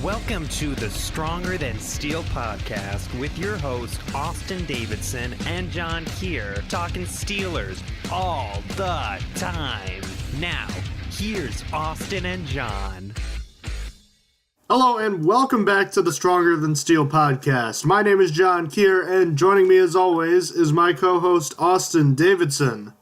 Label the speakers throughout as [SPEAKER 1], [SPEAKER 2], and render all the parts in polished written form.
[SPEAKER 1] Welcome to the Stronger Than Steel podcast with your host, Austin Davidson and John Keir, talking Steelers all the time. Now, here's Austin and John.
[SPEAKER 2] Hello and welcome back to the Stronger Than Steel podcast. My name is John Keir, and joining me as always is my co-host, Austin Davidson.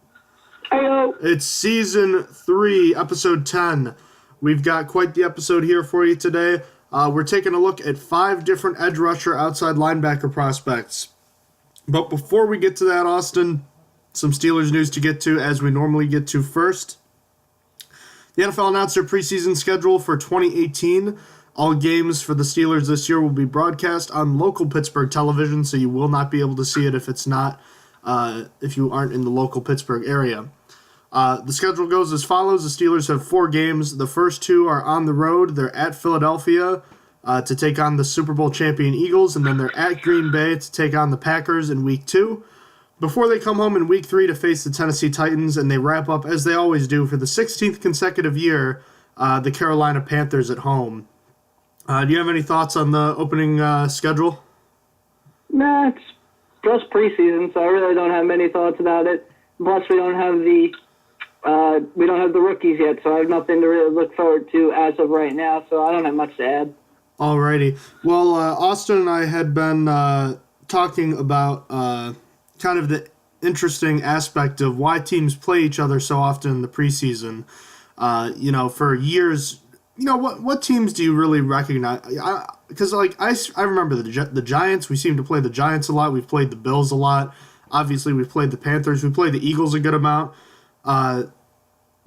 [SPEAKER 3] Hello.
[SPEAKER 2] It's Season 3, Episode 10. We've got quite the episode here for you today. We're taking a look at 5 different edge rusher outside linebacker prospects. But before we get to that, Austin, some Steelers news to get to as we normally get to first. The NFL announced their preseason schedule for 2018. All games for the Steelers this year will be broadcast on local Pittsburgh television, so you will not be able to see it if you aren't in the local Pittsburgh area. The schedule goes as follows. The Steelers have 4 games. The first 2 are on the road. They're at Philadelphia to take on the Super Bowl champion Eagles, and then they're at Green Bay to take on the Packers in Week 2. Before they come home in Week 3 to face the Tennessee Titans, and they wrap up, as they always do, for the 16th consecutive year, the Carolina Panthers at home. Do you have any thoughts on the opening schedule?
[SPEAKER 3] Nah, it's just preseason, so I really don't have many thoughts about it. Plus, we don't have the rookies yet, so I have nothing to really look forward to as of right now, so I don't have much to add.
[SPEAKER 2] Alrighty. Well, Austin and I had been talking about kind of the interesting aspect of why teams play each other so often in the preseason. For years, what teams do you really recognize? Because I remember the Giants. We seem to play the Giants a lot. We've played the Bills a lot. Obviously, we've played the Panthers. We played the Eagles a good amount.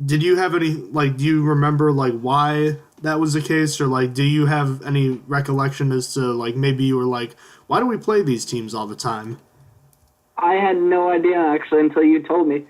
[SPEAKER 2] Did you have any, do you remember, why that was the case? Or, do you have any recollection as to, maybe you were why do we play these teams all the time?
[SPEAKER 3] I had no idea, actually, until you told me.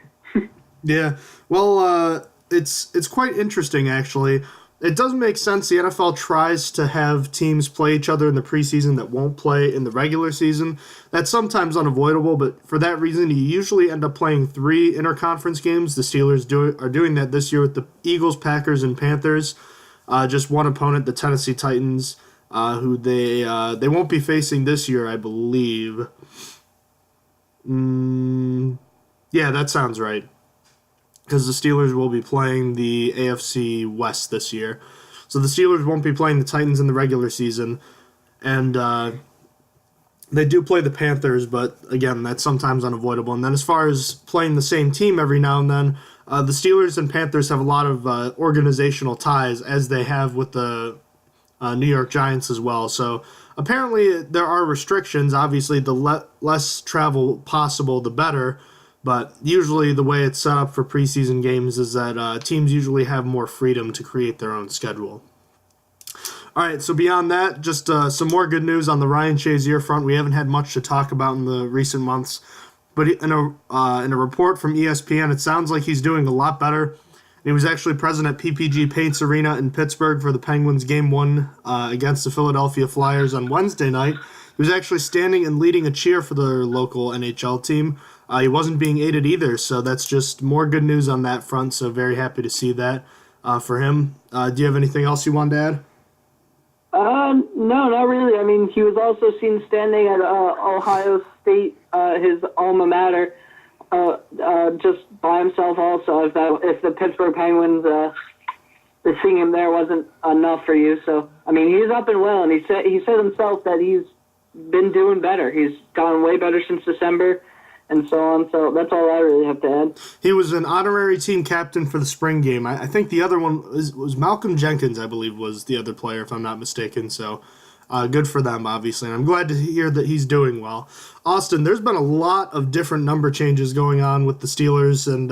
[SPEAKER 2] Yeah. Well, it's quite interesting, actually. It does make sense. The NFL tries to have teams play each other in the preseason that won't play in the regular season. That's sometimes unavoidable, but for that reason, you usually end up playing 3 interconference games. The Steelers are doing that this year with the Eagles, Packers, and Panthers. Just one opponent, the Tennessee Titans, who they won't be facing this year, I believe. Yeah, that sounds right. Because the Steelers will be playing the AFC West this year. So the Steelers won't be playing the Titans in the regular season. And they do play the Panthers, but again, that's sometimes unavoidable. And then as far as playing the same team every now and then, the Steelers and Panthers have a lot of organizational ties, as they have with the New York Giants as well. So apparently there are restrictions. Obviously, the less travel possible, the better. But usually the way it's set up for preseason games is that teams usually have more freedom to create their own schedule. All right, so beyond that, just some more good news on the Ryan Shazier front. We haven't had much to talk about in the recent months. But in a report from ESPN, it sounds like he's doing a lot better. He was actually present at PPG Paints Arena in Pittsburgh for the Penguins Game 1 against the Philadelphia Flyers on Wednesday night. He was actually standing and leading a cheer for their local NHL team. He wasn't being aided either, so that's just more good news on that front, so very happy to see that for him. Do you have anything else you wanted to add?
[SPEAKER 3] No, not really. I mean, he was also seen standing at Ohio State, his alma mater, just by himself also, if the Pittsburgh Penguins, seeing him there wasn't enough for you. So, I mean, he's up and well, and he said himself that he's been doing better. He's gotten way better since December, and so on. So that's all I really have to add. He
[SPEAKER 2] was an honorary team captain for the spring game. I think the other one was Malcolm Jenkins, I believe, was the other player, if I'm not mistaken. So good for them, obviously. And I'm glad to hear that he's doing well. Austin, there's been a lot of different number changes going on with the Steelers, and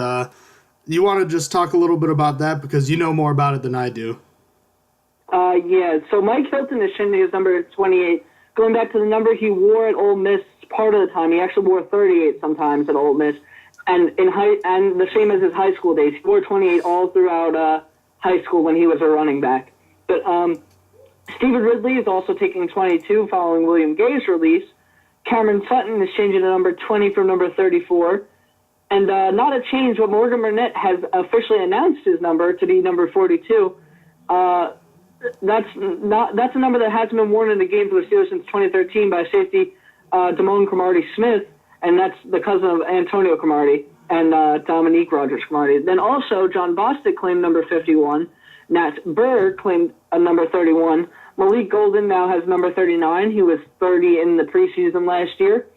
[SPEAKER 2] you want to just talk a little bit about that because you know more about it than I do.
[SPEAKER 3] Yeah, so Mike Hilton is changing his number to 28. Going back to the number he wore at Ole Miss part of the time, he actually wore 38 sometimes at Ole Miss, and and the same as his high school days, he wore 28 all throughout high school when he was a running back. But Stephen Ridley is also taking 22 following William Gay's release. Cameron Sutton is changing to number 20 from number 34. And not a change, but Morgan Burnett has officially announced his number to be number 42. that's a number that hasn't been worn in a game for the Steelers since 2013 by safety Damone Cromartie-Smith, and that's the cousin of Antonio Cromartie and Dominique Rodgers-Cromartie. Then also, John Bostic claimed number 51. Nat Burr claimed a number 31. Malik Golden now has number 39. He was 30 in the preseason last year.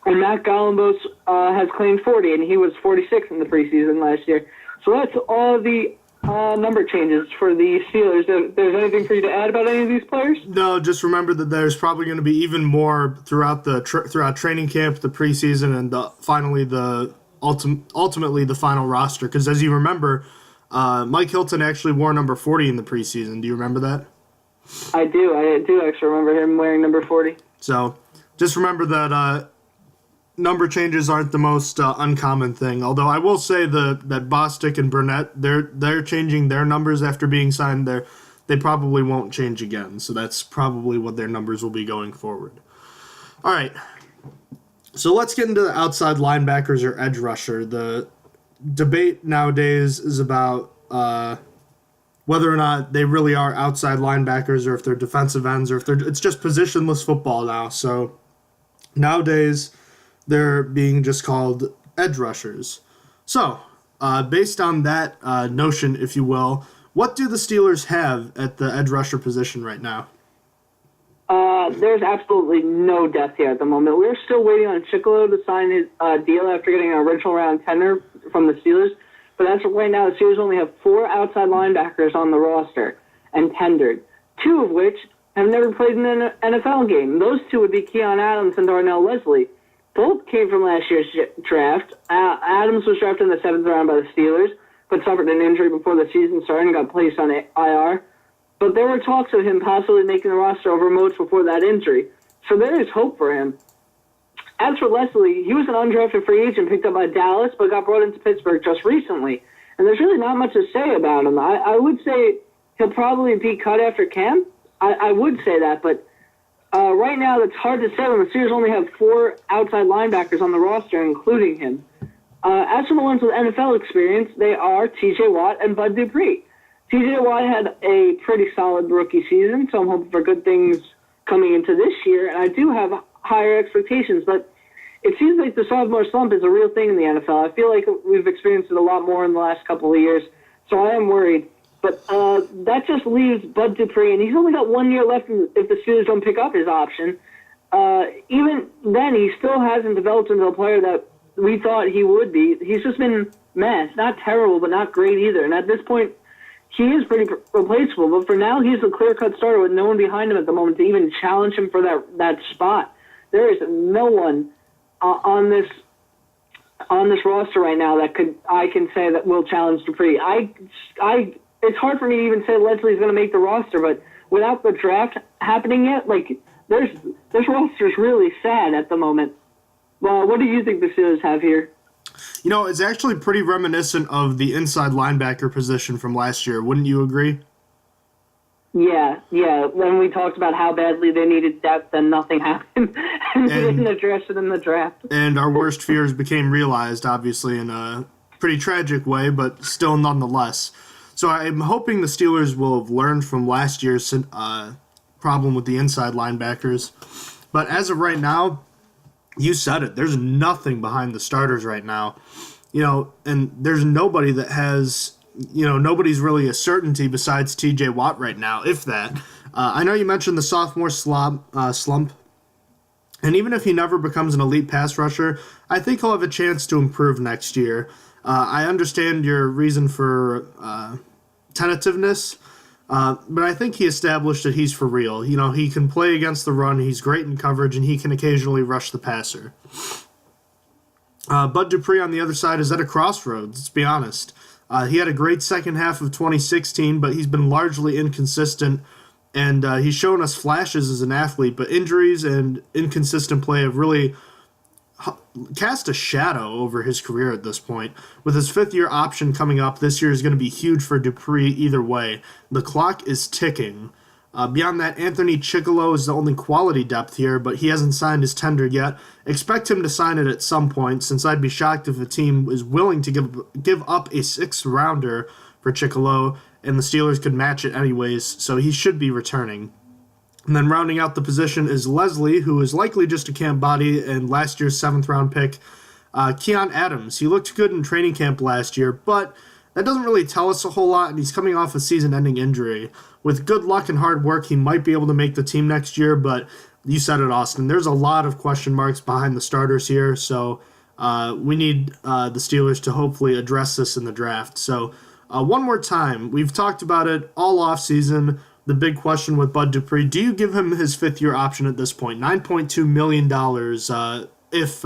[SPEAKER 3] And Matt Galambos has claimed 40, and he was 46 in the preseason last year. So that's all the number changes for the Steelers. If there's anything for you to add about any of these players?
[SPEAKER 2] No, just remember that there's probably going to be even more throughout throughout training camp, the preseason, and ultimately the final roster. Because as you remember, Mike Hilton actually wore number 40 in the preseason. Do you remember that?
[SPEAKER 3] I do actually remember him wearing number 40.
[SPEAKER 2] So just remember that number changes aren't the most uncommon thing. Although I will say that Bostic and Burnett, they're changing their numbers after being signed. They probably won't change again. So that's probably what their numbers will be going forward. All right. So let's get into the outside linebackers or edge rusher. The debate nowadays is about whether or not they really are outside linebackers or if they're defensive ends or if it's just positionless football now. So nowadays they're being just called edge rushers. So based on that notion, if you will, what do the Steelers have at the edge rusher position right now?
[SPEAKER 3] There's absolutely no depth here at the moment. We're still waiting on Chicolo to sign his deal after getting an original round tender from the Steelers. But as of right now, the Steelers only have 4 outside linebackers on the roster and tendered, 2 of which have never played in an NFL game. Those 2 would be Keon Adams and Darnell Leslie. Both came from last year's draft. Adams was drafted in the 7th round by the Steelers, but suffered an injury before the season started and got placed on IR. But there were talks of him possibly making the roster over Moats before that injury. So there is hope for him. As for Leslie, he was an undrafted free agent picked up by Dallas, but got brought into Pittsburgh just recently. And there's really not much to say about him. I would say he'll probably be cut after camp. I would say that, but right now it's hard to say when the Steelers only have 4 outside linebackers on the roster, including him. As for the ones with NFL experience, they are T.J. Watt and Bud Dupree. T.J. Watt had a pretty solid rookie season, so I'm hoping for good things coming into this year, and I do have higher expectations, but it seems like the sophomore slump is a real thing in the NFL. I feel like we've experienced it a lot more in the last couple of years, so I am worried. But that just leaves Bud Dupree, and he's only got 1 year left if the Steelers don't pick up his option. Even then, he still hasn't developed into a player that we thought he would be. He's just been meh. Not terrible, but not great either. And at this point, he is pretty replaceable. But for now, he's a clear-cut starter with no one behind him at the moment to even challenge him for that spot. There is no one on this roster right now that I can say that will challenge Dupree. It's hard for me to even say Leslie's going to make the roster, but without the draft happening yet, this roster's really sad at the moment. Well, what do you think the Steelers have here?
[SPEAKER 2] You know, it's actually pretty reminiscent of the inside linebacker position from last year. Wouldn't you agree?
[SPEAKER 3] Yeah. When we talked about how badly they needed depth and nothing happened, and they didn't address it in the draft. And
[SPEAKER 2] our worst fears became realized, obviously, in a pretty tragic way, but still nonetheless. So I'm hoping the Steelers will have learned from last year's problem with the inside linebackers. But as of right now, you said it. There's nothing behind the starters right now. You know, and there's nobody that has, nobody's really a certainty besides T.J. Watt right now, if that. I know you mentioned the sophomore slump. And even if he never becomes an elite pass rusher, I think he'll have a chance to improve next year. I understand your reason for tentativeness, but I think he established that he's for real. He can play against the run, he's great in coverage, and he can occasionally rush the passer. Bud Dupree on the other side is at a crossroads, let's be honest. He had a great second half of 2016, but he's been largely inconsistent, and he's shown us flashes as an athlete, but injuries and inconsistent play have really cast a shadow over his career at this point. With his 5th-year option coming up, this year is going to be huge for Dupree either way. The clock is ticking. Beyond that, Anthony Chicolo is the only quality depth here, but he hasn't signed his tender yet. Expect him to sign it at some point, since I'd be shocked if a team is willing to give up a 6th-rounder for Chicolo, and the Steelers could match it anyways, so he should be returning. And then rounding out the position is Leslie, who is likely just a camp body and last year's 7th-round pick, Keon Adams. He looked good in training camp last year, but that doesn't really tell us a whole lot, and he's coming off a season-ending injury. With good luck and hard work, he might be able to make the team next year, but you said it, Austin. There's a lot of question marks behind the starters here, so we need the Steelers to hopefully address this in the draft. So one more time, we've talked about it all offseason. The big question with Bud Dupree, do you give him his 5th-year option at this point? $9.2 million if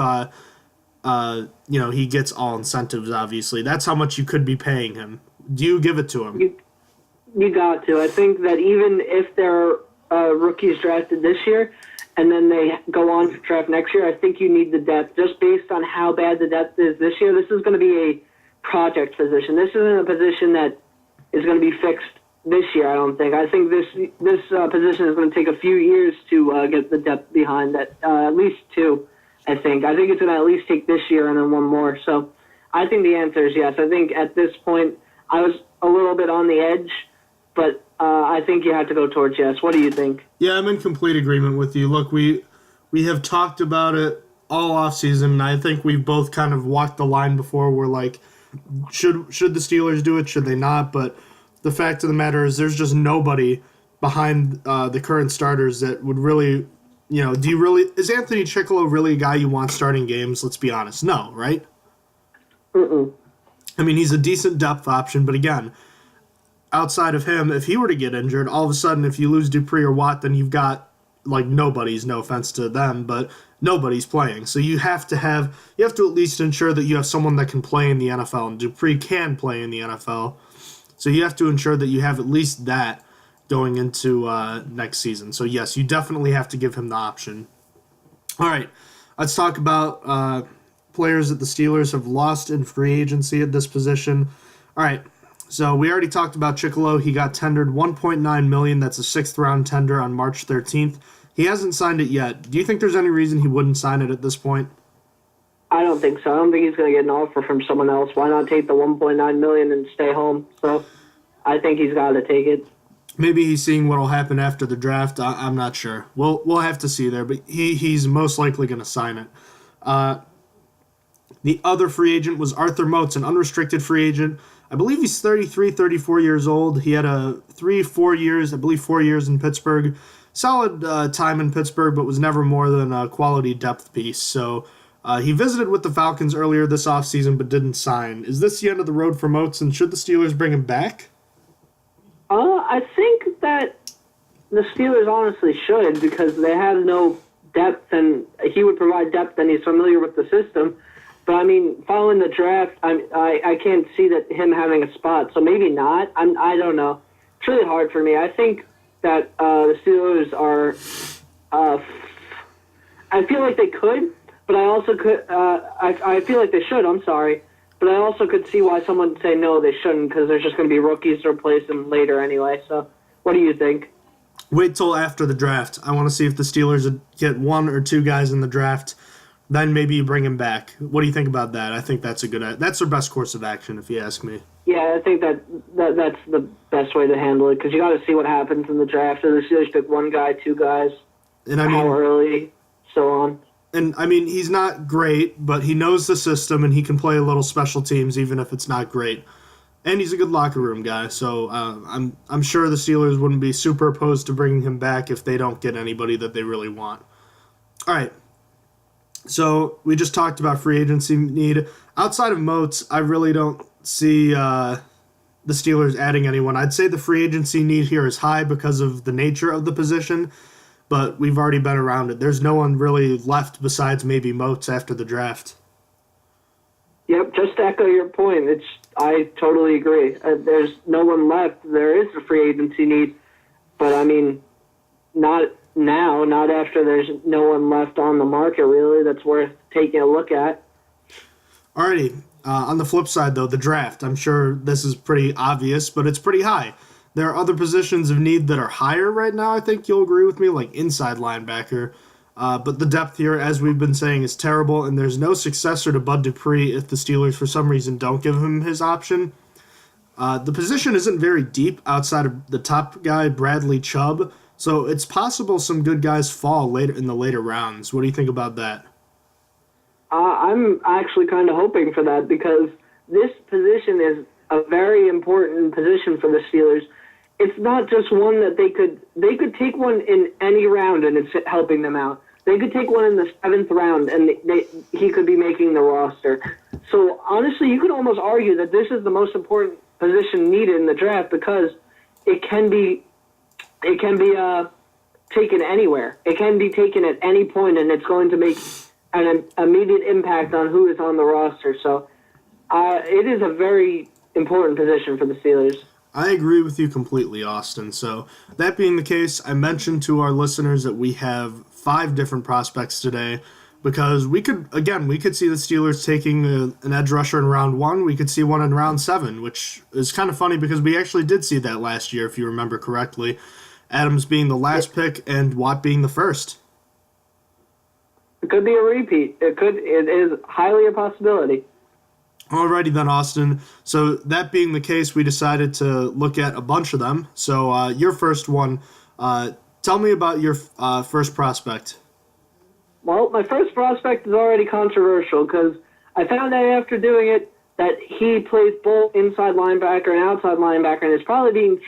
[SPEAKER 2] he gets all incentives, obviously. That's how much you could be paying him. Do you give it to him?
[SPEAKER 3] You got to. I think that even if there are rookies drafted this year and then they go on to draft next year, I think you need the depth. Just based on how bad the depth is this year, this is going to be a project position. This isn't a position that is going to be fixed this year, I don't think. I think this position is going to take a few years to get the depth behind that, at least 2, I think. I think it's going to at least take this year and then 1 more. So I think the answer is yes. I think at this point I was a little bit on the edge, but I think you have to go towards yes. What do you think?
[SPEAKER 2] Yeah, I'm in complete agreement with you. Look, we have talked about it all offseason, and I think we've both kind of walked the line before. We're like, should the Steelers do it? Should they not? But the fact of the matter is there's just nobody behind the current starters that would really, is Anthony Chickillo really a guy you want starting games? Let's be honest. No, right?
[SPEAKER 3] Mm-mm.
[SPEAKER 2] I mean, he's a decent depth option, but again, outside of him, if he were to get injured, all of a sudden, if you lose Dupree or Watt, then you've got, nobody's, no offense to them, but nobody's playing. So you have to at least ensure that you have someone that can play in the NFL, and Dupree can play in the NFL. So you have to ensure that you have at least that going into next season. So yes, you definitely have to give him the option. All right, let's talk about players that the Steelers have lost in free agency at this position. All right, so we already talked about Chickillo. He got tendered $1.9 million. That's a 6th-round tender on March 13th. He hasn't signed it yet. Do you think there's any reason he wouldn't sign it at this point?
[SPEAKER 3] I don't think so. I don't think he's going to get an offer from someone else. Why not take the $1.9 million and stay home? So I think he's got to take it.
[SPEAKER 2] Maybe he's seeing what will happen after the draft. I'm not sure. We'll have to see there, but he's most likely going to sign it. The other free agent was Arthur Moats, an unrestricted free agent. I believe he's 33, 34 years old. He had 4 years in Pittsburgh. Solid time in Pittsburgh, but was never more than a quality depth piece. So he visited with the Falcons earlier this offseason, but didn't sign. Is this the end of the road for Moats, and should the Steelers bring him back?
[SPEAKER 3] I think that the Steelers honestly should, because they have no depth, and he would provide depth, and he's familiar with the system. But, I mean, following the draft, I can't see that him having a spot, so maybe not. I don't know. It's really hard for me. I think that the Steelers are I feel like they could, but I also could I feel like they should, I'm sorry. But I also could see why someone would say no, they shouldn't, because there's just going to be rookies to replace them later anyway. So what do you think?
[SPEAKER 2] Wait till after the draft. I want to see if the Steelers get 1 or 2 guys in the draft. Then maybe you bring him back. What do you think about that? I think that's that's their best course of action, if you ask me.
[SPEAKER 3] Yeah, I think that's the best way to handle it, because you got to see what happens in the draft. So the Steelers pick 1 guy, 2 guys,
[SPEAKER 2] and I mean,
[SPEAKER 3] how early, so on.
[SPEAKER 2] And I mean, he's not great, but he knows the system, and he can play a little special teams, even if it's not great. And he's a good locker room guy, so I'm sure the Steelers wouldn't be super opposed to bringing him back if they don't get anybody that they really want. All right. So we just talked about free agency need. Outside of Moats, I really don't see the Steelers adding anyone. I'd say the free agency need here is high because of the nature of the position, but we've already been around it. There's no one really left besides maybe Moats after the draft.
[SPEAKER 3] Yep, just to echo your point, I totally agree. There's no one left. There is a free agency need, but I mean, not now, not after there's no one left on the market, really, that's worth taking a look at.
[SPEAKER 2] Alrighty. On the flip side, though, the draft. I'm sure this is pretty obvious, but it's pretty high. There are other positions of need that are higher right now, I think you'll agree with me, like inside linebacker. But the depth here, as we've been saying, is terrible, and there's no successor to Bud Dupree if the Steelers, for some reason, don't give him his option. The position isn't very deep outside of the top guy, Bradley Chubb, so it's possible some good guys fall later in the later rounds. What do you think about that?
[SPEAKER 3] I'm actually kind of hoping for that because this position is a very important position for the Steelers. It's not just one that they could take one in any round and it's helping them out. They could take one in the 7th round and he could be making the roster. So honestly, you could almost argue that this is the most important position needed in the draft because it can be taken anywhere. It can be taken at any point, and it's going to make an immediate impact on who is on the roster. So it is a very important position for the Steelers.
[SPEAKER 2] I agree with you completely, Austin. So that being the case, I mentioned to our listeners that we have 5 different prospects today because we could see the Steelers taking an edge rusher in round 1. We could see one in round 7, which is kind of funny because we actually did see that last year, if you remember correctly. Adams being the last pick and Watt being the first.
[SPEAKER 3] It could be a repeat. It is highly a possibility.
[SPEAKER 2] Alrighty then, Austin. So that being the case, we decided to look at a bunch of them. So your first one, tell me about your first prospect.
[SPEAKER 3] Well, my first prospect is already controversial because I found out after doing it that he plays both inside linebacker and outside linebacker, and is probably being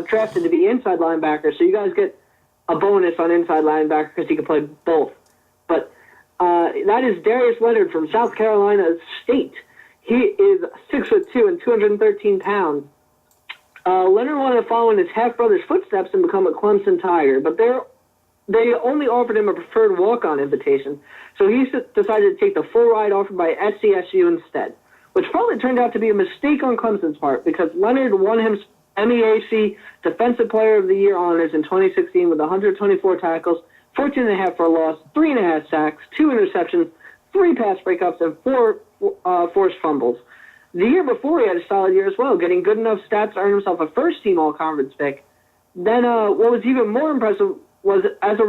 [SPEAKER 3] drafted to be inside linebacker. So you guys get a bonus on inside linebacker because he can play both. But that is Darius Leonard from South Carolina State. He is 6'2" and 213 pounds. Leonard wanted to follow in his half-brother's footsteps and become a Clemson Tiger, but they only offered him a preferred walk-on invitation, so he decided to take the full ride offered by SCSU instead, which probably turned out to be a mistake on Clemson's part because Leonard won him MEAC Defensive Player of the Year honors in 2016 with 124 tackles, 14.5 for a loss, 3.5 sacks, 2 interceptions, 3 pass breakups, and 4 forced fumbles. The year before, he had a solid year as well, getting good enough stats to earn himself a first-team All-Conference pick. Then what was even more impressive was as a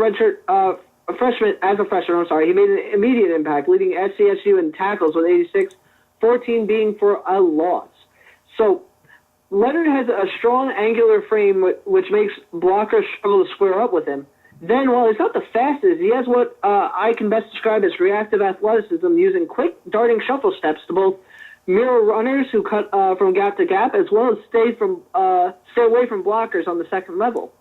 [SPEAKER 3] freshman, he made an immediate impact, leading SCSU in tackles with 86, 14 being for a loss. So Leonard has a strong angular frame, which makes blockers struggle to square up with him. Then, while he's not the fastest, he has what I can best describe as reactive athleticism, using quick, darting shuffle steps to both mirror runners who cut from gap to gap, as well as stay away from blockers on the second level.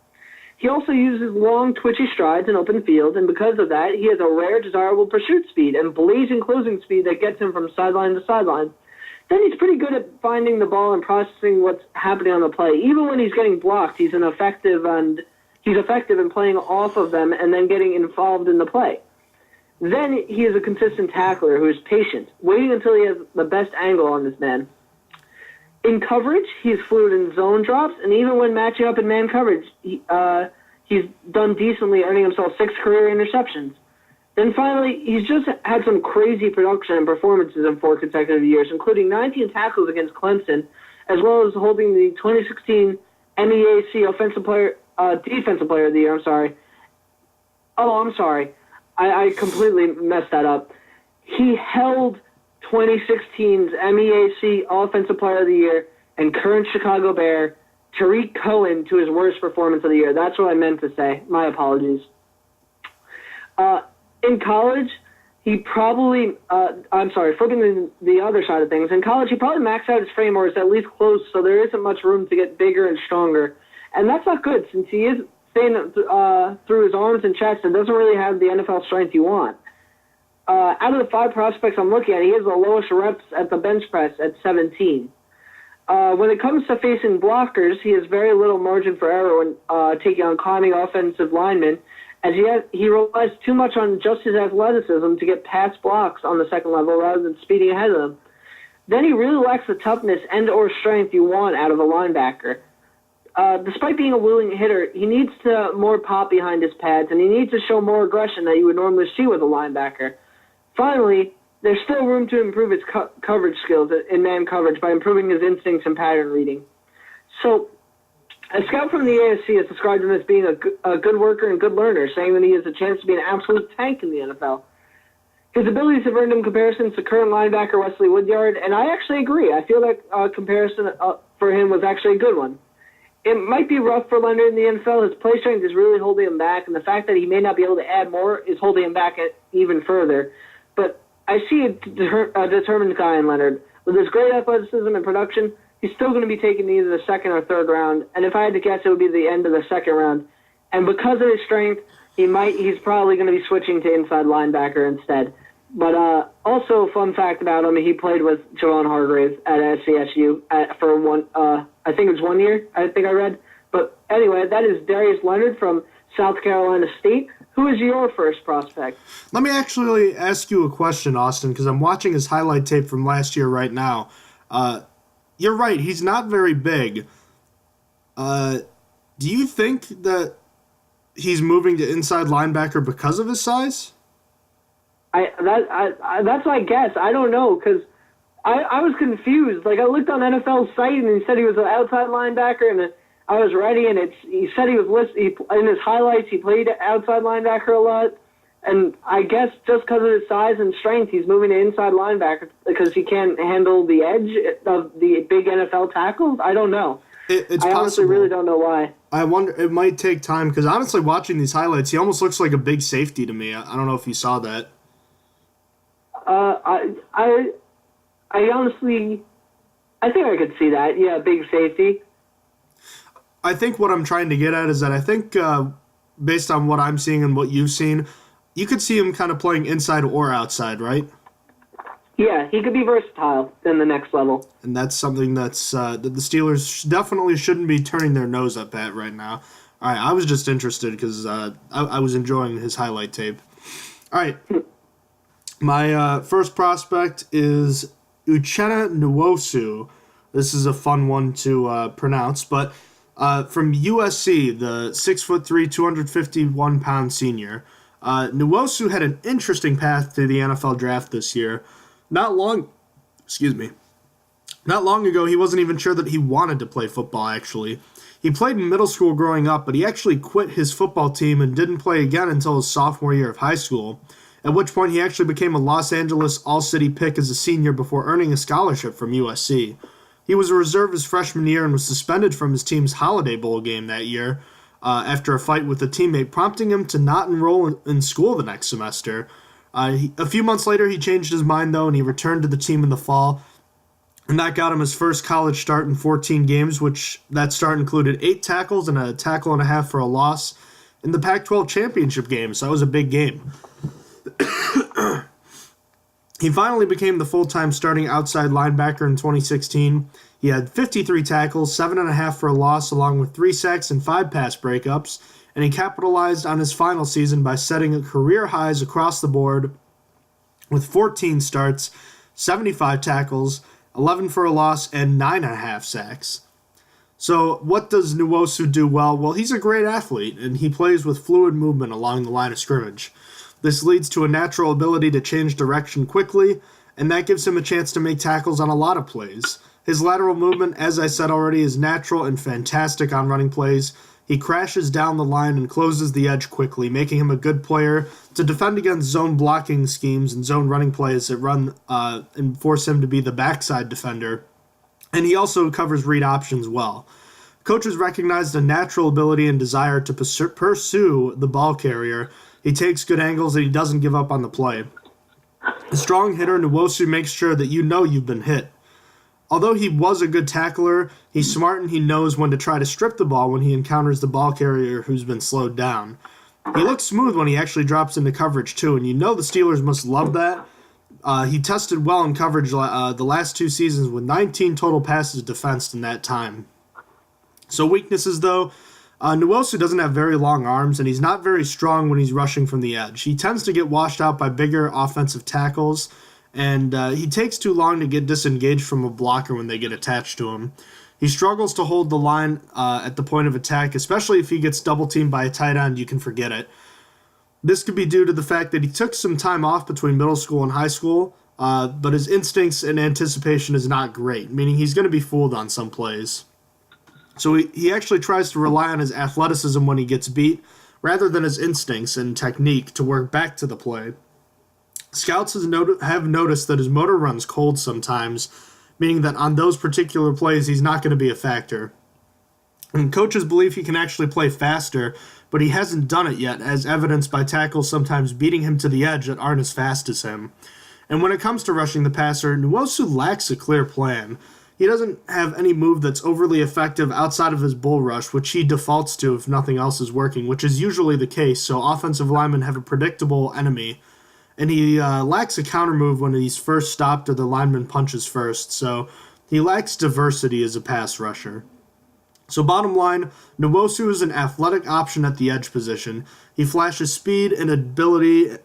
[SPEAKER 3] He also uses long, twitchy strides in open field, and because of that, he has a rare, desirable pursuit speed and blazing closing speed that gets him from sideline to sideline. Then he's pretty good at finding the ball and processing what's happening on the play. Even when he's getting blocked, he's effective in playing off of them and then getting involved in the play. Then he is a consistent tackler who is patient, waiting until he has the best angle on this man. In coverage, he's fluid in zone drops, and even when matching up in man coverage, he's done decently, earning himself 6 career interceptions. Then finally, he's just had some crazy production and performances in 4 consecutive years, including 19 tackles against Clemson, as well as holding the 2016 MEAC Defensive Player of the Year. I'm sorry. I completely messed that up. He held 2016's MEAC Offensive Player of the Year and current Chicago Bear Tariq Cohen to his worst performance of the year. That's what I meant to say. My apologies. In college, he probably, flipping the other side of things. In college, he probably maxed out his frame or is at least close, so there isn't much room to get bigger and stronger. And that's not good since he is staying through his arms and chest and doesn't really have the NFL strength you want. Out of the 5 prospects I'm looking at, he has the lowest reps at the bench press at 17. When it comes to facing blockers, he has very little margin for error when taking on climbing offensive linemen, as he relies too much on just his athleticism to get past blocks on the second level rather than speeding ahead of them. Then he really lacks the toughness and or strength you want out of a linebacker. Despite being a willing hitter, he needs to more pop behind his pads, and he needs to show more aggression that you would normally see with a linebacker. Finally, there's still room to improve his coverage skills in man coverage by improving his instincts and pattern reading. So, a scout from the AFC has described him as being a good worker and good learner, saying that he has a chance to be an absolute tank in the NFL. His abilities have earned him comparisons to current linebacker Wesley Woodyard, and I actually agree. I feel that comparison for him was actually a good one. It might be rough for Leonard in the NFL. His play strength is really holding him back, and the fact that he may not be able to add more is holding him back even further. But I see a determined guy in Leonard. With his great athleticism and production, he's still going to be taken either the second or third round, and if I had to guess, it would be the end of the second round. And because of his strength, he's probably going to be switching to inside linebacker instead. But also, fun fact about him, he played with Javon Hargrave at SCSU for I think it was 1 year, I think I read. But anyway, that is Darius Leonard from South Carolina State. Who is your first prospect?
[SPEAKER 2] Let me actually ask you a question, Austin, because I'm watching his highlight tape from last year right now. You're right, he's not very big. Do you think that he's moving to inside linebacker because of his size?
[SPEAKER 3] That's my guess. I don't know, because I was confused. Like, I looked on NFL's site, and he said he was an outside linebacker, and I was ready, and he said he was listed. In his highlights, he played outside linebacker a lot, and I guess just because of his size and strength, he's moving to inside linebacker because he can't handle the edge of the big NFL tackles. I don't know.
[SPEAKER 2] It's
[SPEAKER 3] I honestly
[SPEAKER 2] possible.
[SPEAKER 3] really don't know why.
[SPEAKER 2] I wonder, it might take time, because honestly, watching these highlights, he almost looks like a big safety to me. I don't know if you saw that.
[SPEAKER 3] I honestly, I think I could see that. Yeah, big safety.
[SPEAKER 2] I think what I'm trying to get at is that I think, based on what I'm seeing and what you've seen, you could see him kind of playing inside or outside, right?
[SPEAKER 3] Yeah, he could be versatile in the next level.
[SPEAKER 2] And that's something that the Steelers definitely shouldn't be turning their nose up at right now. All right, I was just interested because I was enjoying his highlight tape. All right, my first prospect is Uchenna Nwosu. This is a fun one to pronounce, but from USC, the 6'3", 251-pound senior. Nwosu had an interesting path to the NFL draft this year. Not long ago, he wasn't even sure that he wanted to play football, actually. He played in middle school growing up, but he actually quit his football team and didn't play again until his sophomore year of high school, at which point he actually became a Los Angeles All-City pick as a senior before earning a scholarship from USC. He was a reserve his freshman year and was suspended from his team's Holiday Bowl game that year after a fight with a teammate, prompting him to not enroll in school the next semester. A few months later, he changed his mind, though, and he returned to the team in the fall. And that got him his first college start in 14 games, which that start included 8 tackles and a tackle and a half for a loss in the Pac-12 championship game, so that was a big game. He finally became the full-time starting outside linebacker in 2016. He had 53 tackles, 7.5 for a loss, along with 3 sacks and 5 pass breakups, and he capitalized on his final season by setting career highs across the board with 14 starts, 75 tackles, 11 for a loss, and 9.5 sacks. So what does Nwosu do well? Well, he's a great athlete, and he plays with fluid movement along the line of scrimmage. This leads to a natural ability to change direction quickly, and that gives him a chance to make tackles on a lot of plays. His lateral movement, as I said already, is natural and fantastic on running plays. He crashes down the line and closes the edge quickly, making him a good player to defend against zone blocking schemes and zone running plays that run and force him to be the backside defender. And he also covers read options well. Coaches recognized a natural ability and desire to pursue the ball carrier. He takes good angles and he doesn't give up on the play. A strong hitter, Nwosu makes sure that you know you've been hit. Although he was a good tackler, he's smart and he knows when to try to strip the ball when he encounters the ball carrier who's been slowed down. He looks smooth when he actually drops into coverage too, and you know the Steelers must love that. He tested well in coverage the last 2 seasons with 19 total passes defensed in that time. So weaknesses though, Nwosu doesn't have very long arms and he's not very strong when he's rushing from the edge. He tends to get washed out by bigger offensive tackles, and he takes too long to get disengaged from a blocker when they get attached to him. He struggles to hold the line at the point of attack, especially if he gets double-teamed by a tight end. You can forget it. This could be due to the fact that he took some time off between middle school and high school, but his instincts and anticipation is not great, meaning he's going to be fooled on some plays. So he actually tries to rely on his athleticism when he gets beat, rather than his instincts and technique to work back to the play. Scouts have noticed that his motor runs cold sometimes, meaning that on those particular plays, he's not going to be a factor. And coaches believe he can actually play faster, but he hasn't done it yet, as evidenced by tackles sometimes beating him to the edge that aren't as fast as him. And when it comes to rushing the passer, Nwosu lacks a clear plan. He doesn't have any move that's overly effective outside of his bull rush, which he defaults to if nothing else is working, which is usually the case, so offensive linemen have a predictable enemy. And he lacks a counter move when he's first stopped or the lineman punches first, so he lacks diversity as a pass rusher. So bottom line, Nwosu is an athletic option at the edge position. He flashes speed and agility,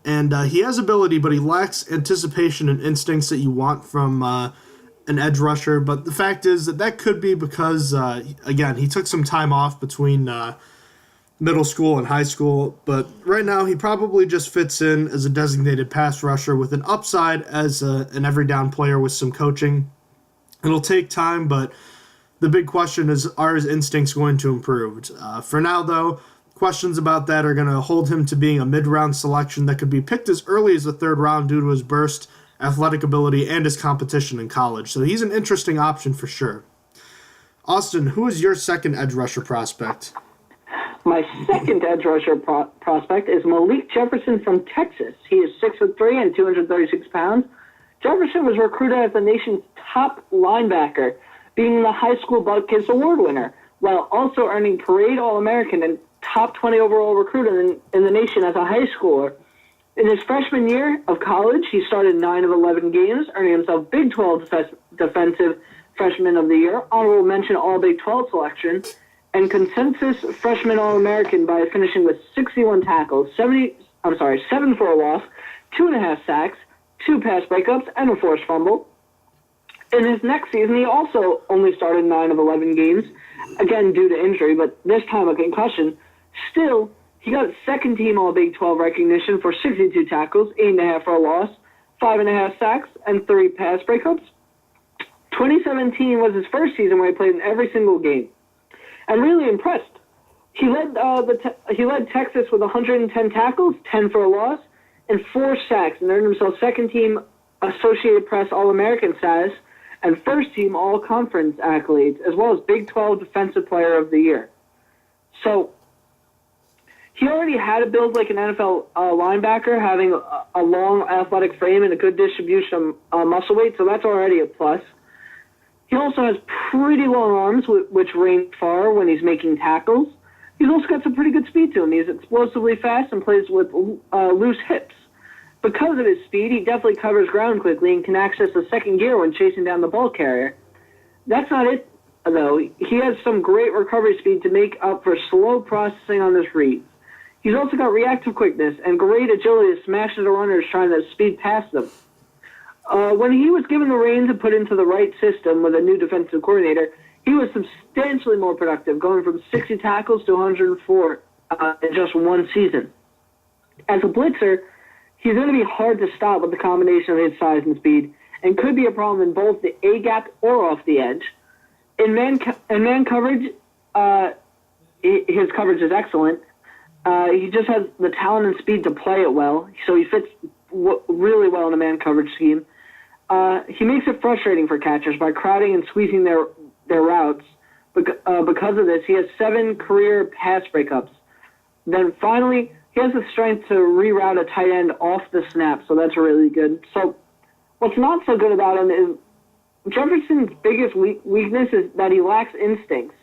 [SPEAKER 2] and he has ability, but he lacks anticipation and instincts that you want from an edge rusher. But the fact is that could be because, again, he took some time off between middle school and high school. But right now, he probably just fits in as a designated pass rusher with an upside as an every down player with some coaching. It'll take time, but the big question is, are his instincts going to improve? For now, though, questions about that are going to hold him to being a mid-round selection that could be picked as early as the third round due to his burst, athletic ability, and his competition in college. So he's an interesting option for sure. Austin, who is your second edge rusher prospect?
[SPEAKER 3] My second edge rusher prospect is Malik Jefferson from Texas. He is 6'3" and 236 pounds. Jefferson was recruited as the nation's top linebacker, being the high school Butkus Award winner, while also earning Parade All-American and top 20 overall recruit in the nation as a high schooler. In his freshman year of college, he started 9 of 11 games, earning himself Big 12 Defensive Freshman of the Year, honorable mention All Big 12 selection, and consensus Freshman All-American by finishing with 61 tackles, 7 for a loss, 2.5 sacks, 2 pass breakups, and a forced fumble. In his next season, he also only started 9 of 11 games, again due to injury, but this time a concussion. Still, he got second-team All-Big 12 recognition for 62 tackles, 8.5 for a loss, 5.5 sacks, and 3 pass breakups. 2017 was his first season where he played in every single game, and really impressed. He led Texas with 110 tackles, 10 for a loss, and 4 sacks, and earned himself second-team Associated Press All-American status and first-team All-Conference accolades, as well as Big 12 Defensive Player of the Year. So he already had a build like an NFL linebacker, having a long athletic frame and a good distribution of muscle weight, so that's already a plus. He also has pretty long arms, which range far when he's making tackles. He's also got some pretty good speed to him. He's explosively fast and plays with loose hips. Because of his speed, he definitely covers ground quickly and can access the second gear when chasing down the ball carrier. That's not it, though. He has some great recovery speed to make up for slow processing on his reads. He's also got reactive quickness and great agility to smash into runners trying to speed past them. When he was given the reins and put into the right system with a new defensive coordinator, he was substantially more productive, going from 60 tackles to 104 in just one season. As a blitzer, he's going to be hard to stop with the combination of his size and speed, and could be a problem in both the A-gap or off the edge. In man coverage, his coverage is excellent. He just has the talent and speed to play it well, so he fits really well in a man coverage scheme. He makes it frustrating for catchers by crowding and squeezing their routes. Because of this, he has 7 career pass breakups. Then finally, he has the strength to reroute a tight end off the snap, so that's really good. So what's not so good about him is Jefferson's biggest weakness is that he lacks instincts.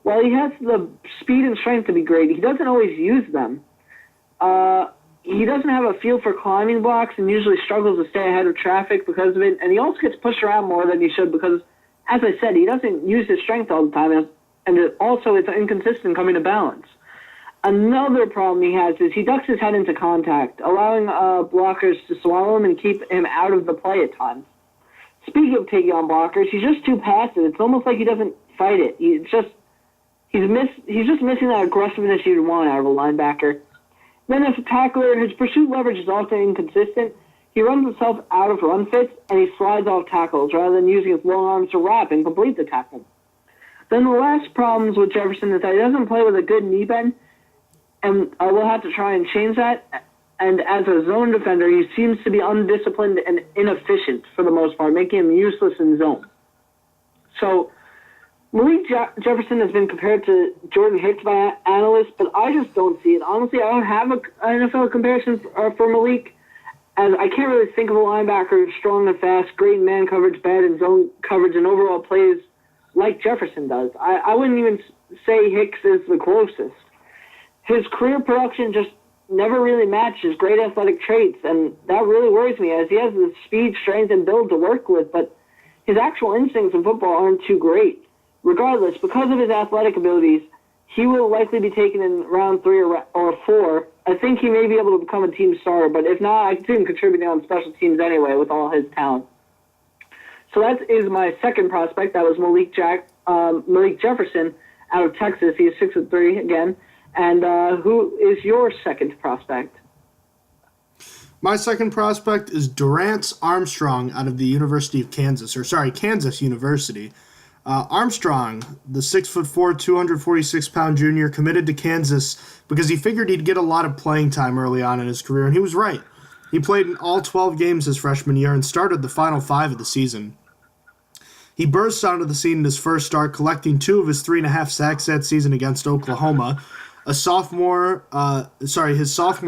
[SPEAKER 3] While he has the speed and strength to be great, he doesn't always use them. He doesn't have a feel for climbing blocks and usually struggles to stay ahead of traffic because of it. And he also gets pushed around more than he should because, as I said, he doesn't use his strength all the time. And also it's inconsistent coming to balance. Another problem he has is he ducks his head into contact, allowing blockers to swallow him and keep him out of the play at times. Speaking of taking on blockers, he's just too passive. It's almost like he doesn't fight it. He's just missing that aggressiveness you'd want out of a linebacker. Then as a tackler, his pursuit leverage is often inconsistent. He runs himself out of run fits, and he slides off tackles rather than using his long arms to wrap and complete the tackle. Then the last problems with Jefferson is that he doesn't play with a good knee bend, and we'll have to try and change that. And as a zone defender, he seems to be undisciplined and inefficient for the most part, making him useless in zone. So Malik Jefferson has been compared to Jordan Hicks by analysts, but I just don't see it. Honestly, I don't have an NFL comparison for Malik, as I can't really think of a linebacker strong and fast, great in man coverage, bad in zone coverage, and overall plays like Jefferson does. I wouldn't even say Hicks is the closest. His career production just never really matches great athletic traits, and that really worries me, as he has the speed, strength, and build to work with, but his actual instincts in football aren't too great. Regardless, because of his athletic abilities, he will likely be taken in round 3 or 4. I think he may be able to become a team starter, but if not, I can see him contributing on special teams anyway with all his talent. So that is my second prospect. That was Malik Jefferson out of Texas. He is 6'3" again. And who is your second prospect?
[SPEAKER 2] My second prospect is Durance Armstrong out of the University of Kansas, Kansas University. Armstrong, the 6'4", 246-pound junior, committed to Kansas because he figured he'd get a lot of playing time early on in his career, and he was right. He played in all 12 games his freshman year and started the final 5 of the season. He burst onto the scene in his first start, collecting 2 of his 3.5 sacks that season against Oklahoma. His sophomore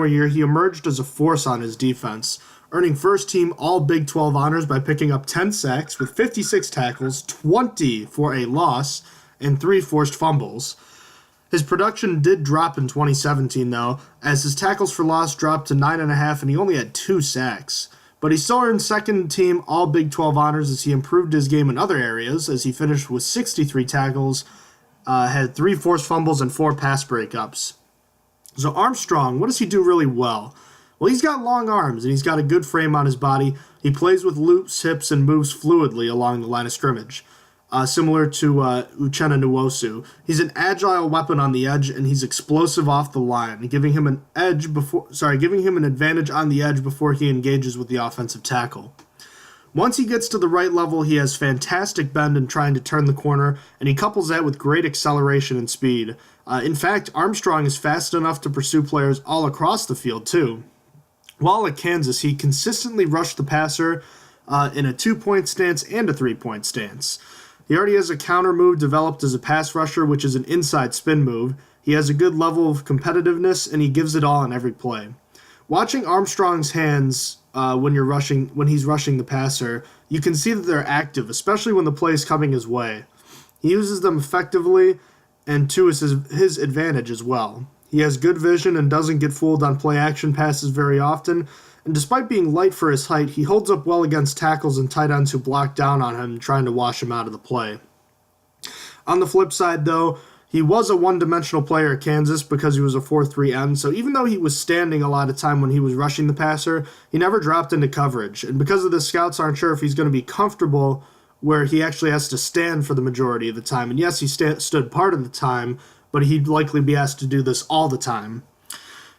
[SPEAKER 2] year, he emerged as a force on his defense, earning first-team All-Big 12 honors by picking up 10 sacks with 56 tackles, 20 for a loss, and 3 forced fumbles. His production did drop in 2017, though, as his tackles for loss dropped to 9.5 and he only had 2 sacks. But he still earned second-team All-Big 12 honors as he improved his game in other areas, as he finished with 63 tackles, had 3 forced fumbles, and 4 pass breakups. So Armstrong, what does he do really well? Well, he's got long arms, and he's got a good frame on his body. He plays with loose hips and moves fluidly along the line of scrimmage, similar to Uchenna Nwosu. He's an agile weapon on the edge, and he's explosive off the line, giving him an advantage on the edge before he engages with the offensive tackle. Once he gets to the right level, he has fantastic bend in trying to turn the corner, and he couples that with great acceleration and speed. In fact, Armstrong is fast enough to pursue players all across the field, too. While at Kansas, he consistently rushed the passer in a 2-point stance and a 3-point stance. He already has a counter move developed as a pass rusher, which is an inside spin move. He has a good level of competitiveness, and he gives it all in every play. Watching Armstrong's hands when he's rushing the passer, you can see that they're active, especially when the play is coming his way. He uses them effectively and to his advantage as well. He has good vision and doesn't get fooled on play-action passes very often, and despite being light for his height, he holds up well against tackles and tight ends who block down on him, trying to wash him out of the play. On the flip side, though, he was a one-dimensional player at Kansas because he was a 4-3 end, so even though he was standing a lot of time when he was rushing the passer, he never dropped into coverage, and because of this, scouts aren't sure if he's going to be comfortable where he actually has to stand for the majority of the time. And yes, he stood part of the time, but he'd likely be asked to do this all the time.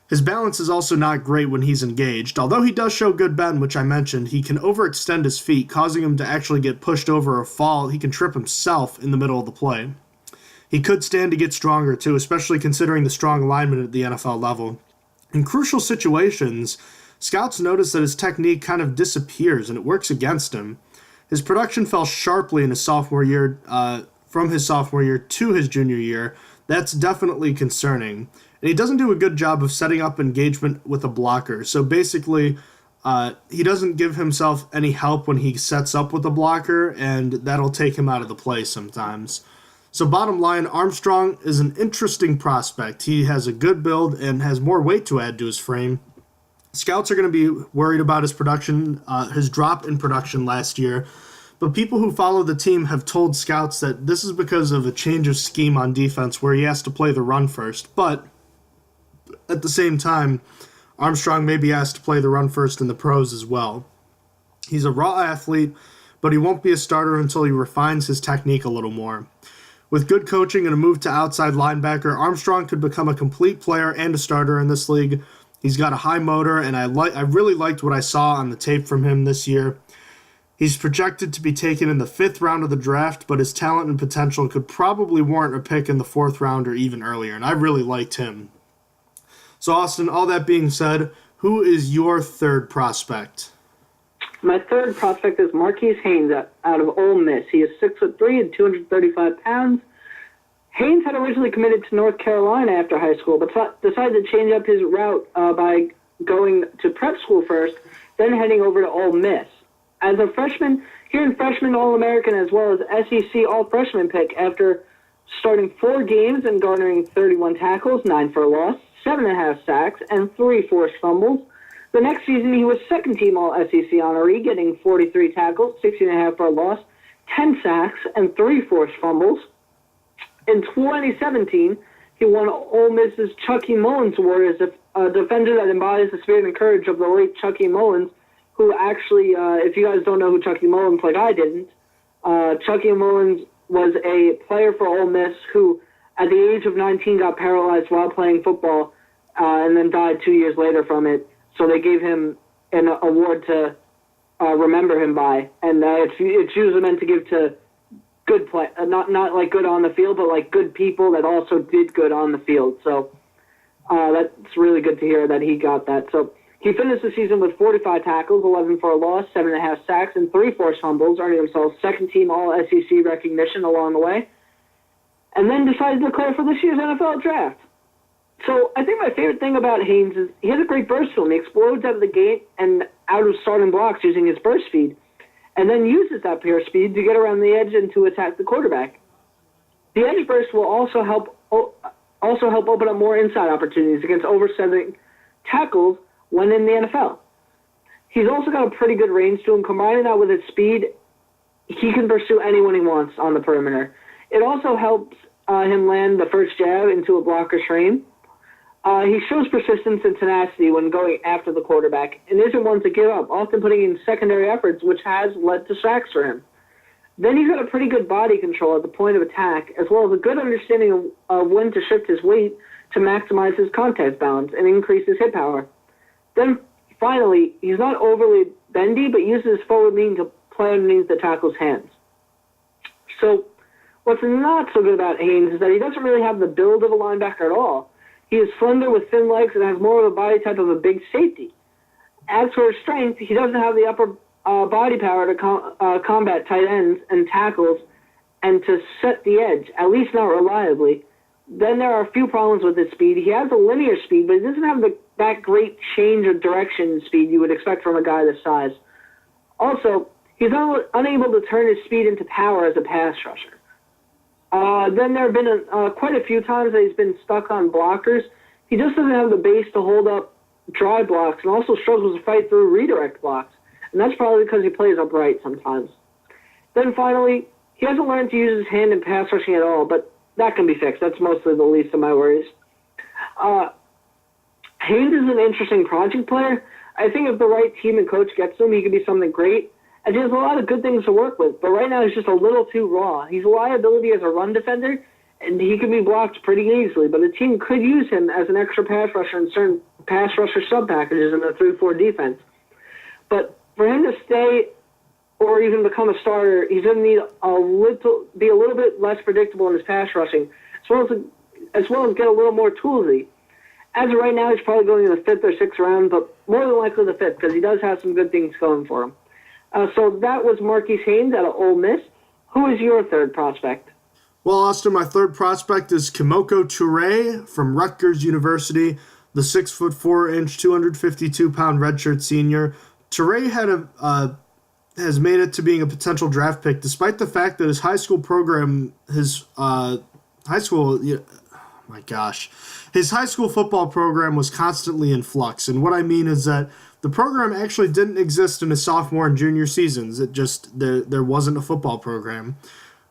[SPEAKER 2] His balance is also not great when he's engaged. Although he does show good bend, which I mentioned, he can overextend his feet, causing him to actually get pushed over or fall. He can trip himself in the middle of the play. He could stand to get stronger, too, especially considering the strong alignment at the NFL level. In crucial situations, scouts notice that his technique kind of disappears, and it works against him. His production fell sharply in his sophomore year, from his sophomore year to his junior year. That's definitely concerning. And he doesn't do a good job of setting up engagement with a blocker. So basically, he doesn't give himself any help when he sets up with a blocker, and that'll take him out of the play sometimes. So bottom line, Armstrong is an interesting prospect. He has a good build and has more weight to add to his frame. Scouts are going to be worried about his production, his drop in production last year, but people who follow the team have told scouts that this is because of a change of scheme on defense where he has to play the run first. But at the same time, Armstrong may be asked to play the run first in the pros as well. He's a raw athlete, but he won't be a starter until he refines his technique a little more. With good coaching and a move to outside linebacker, Armstrong could become a complete player and a starter in this league. He's got a high motor, and I really liked what I saw on the tape from him this year. He's projected to be taken in the 5th round of the draft, but his talent and potential could probably warrant a pick in the 4th round or even earlier, and I really liked him. So Austin, all that being said, Who is your third prospect?
[SPEAKER 3] My third prospect is Marquise Haynes out of Ole Miss. He is 6'3" and 235 pounds. Haynes had originally committed to North Carolina after high school, but decided to change up his route by going to prep school first, then heading over to Ole Miss. As a freshman, he earned freshman All-American as well as SEC All-Freshman pick after starting 4 games and garnering 31 tackles, 9 for a loss, 7.5 sacks, and 3 forced fumbles. The next season, he was second-team All-SEC honoree, getting 43 tackles, 16.5 for a loss, 10 sacks, and 3 forced fumbles. In 2017, he won Ole Miss's Chucky Mullins Award as a defender that embodies the spirit and courage of the late Chucky Mullins, who actually, if you guys don't know who Chucky Mullins, like I didn't, Chucky Mullins was a player for Ole Miss who, at the age of 19, got paralyzed while playing football and then died 2 years later from it. So they gave him an award to remember him by, and it's usually meant to give to good play, not like good on the field, but like good people that also did good on the field. So that's really good to hear that he got that. So he finished the season with 45 tackles, 11 for a loss, 7.5 sacks, and 3 forced fumbles, earning himself second-team All-SEC recognition along the way, and then decided to declare for this year's NFL Draft. So I think my favorite thing about Haynes is he has a great burst to him. He explodes out of the gate and out of starting blocks using his burst speed, and then uses that pure speed to get around the edge and to attack the quarterback. The edge burst will also help open up more inside opportunities against oversetting tackles when in the NFL. He's also got a pretty good range to him. Combining that with his speed, he can pursue anyone he wants on the perimeter. It also helps him land the first jab into a blocker's frame. He shows persistence and tenacity when going after the quarterback and isn't one to give up, often putting in secondary efforts, which has led to sacks for him. Then he's got a pretty good body control at the point of attack, as well as a good understanding of when to shift his weight to maximize his contact balance and increase his hit power. Then, finally, he's not overly bendy, but uses his forward lean to play underneath the tackle's hands. So, what's not so good about Haynes is that he doesn't really have the build of a linebacker at all. He is slender with thin legs and has more of a body type of a big safety. As for his strength, he doesn't have the upper body power to combat tight ends and tackles and to set the edge, at least not reliably. Then there are a few problems with his speed. He has a linear speed, but he doesn't have that great change of direction speed you would expect from a guy this size. Also, he's unable to turn his speed into power as a pass rusher. Then there have been quite a few times that he's been stuck on blockers. He just doesn't have the base to hold up dry blocks and also struggles to fight through redirect blocks. And that's probably because he plays upright sometimes. Then finally, he hasn't learned to use his hand in pass rushing at all, but that can be fixed. That's mostly the least of my worries. Haynes is an interesting project player. I think if the right team and coach gets him, he could be something great. And he has a lot of good things to work with, but right now he's just a little too raw. He's a liability as a run defender, and he can be blocked pretty easily, but the team could use him as an extra pass rusher in certain pass rusher sub-packages in the 3-4 defense. But for him to stay or even become a starter, he's going to need be a little bit less predictable in his pass rushing, as well as get a little more toolsy. As of right now, he's probably going in the 5th or 6th round, but more than likely the 5th, because he does have some good things going for him. So that was Marquise Haynes out of Ole Miss. Who is your third prospect?
[SPEAKER 2] Well, Austin, my third prospect is Kimoko Toure from Rutgers University, the 6'4", 252-pound redshirt senior. Toure has made it to being a potential draft pick, despite the fact that his high school football program was constantly in flux. And what I mean is that the program actually didn't exist in his sophomore and junior seasons. It just, there wasn't a football program.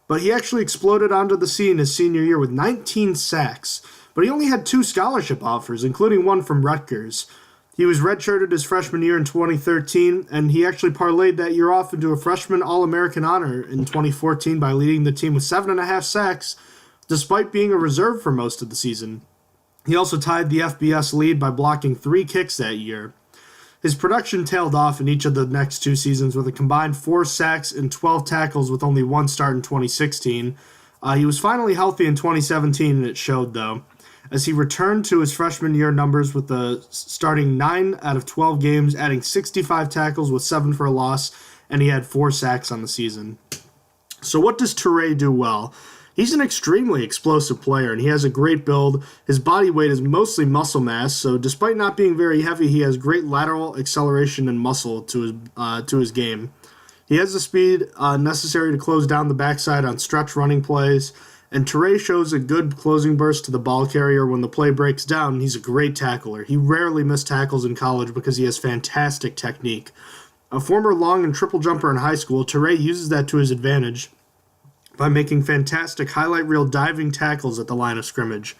[SPEAKER 2] But he actually exploded onto the scene his senior year with 19 sacks. But he only had 2 scholarship offers, including one from Rutgers. He was redshirted his freshman year in 2013, and he actually parlayed that year off into a freshman All-American honor in 2014 by leading the team with 7.5 sacks, despite being a reserve for most of the season. He also tied the FBS lead by blocking 3 kicks that year. His production tailed off in each of the next 2 seasons with a combined 4 sacks and 12 tackles with only 1 start in 2016. He was finally healthy in 2017, and it showed, though. as he returned to his freshman year numbers with the starting 9 out of 12 games, adding 65 tackles with 7 for a loss, and he had 4 sacks on the season. So what does Toure do well? He's an extremely explosive player, and he has a great build. His body weight is mostly muscle mass, so despite not being very heavy, he has great lateral acceleration and muscle to his game. He has the speed necessary to close down the backside on stretch running plays, and Toure shows a good closing burst to the ball carrier when the play breaks down. He's a great tackler. He rarely missed tackles in college because he has fantastic technique. A former long and triple jumper in high school, Toure uses that to his advantage by making fantastic highlight reel diving tackles at the line of scrimmage.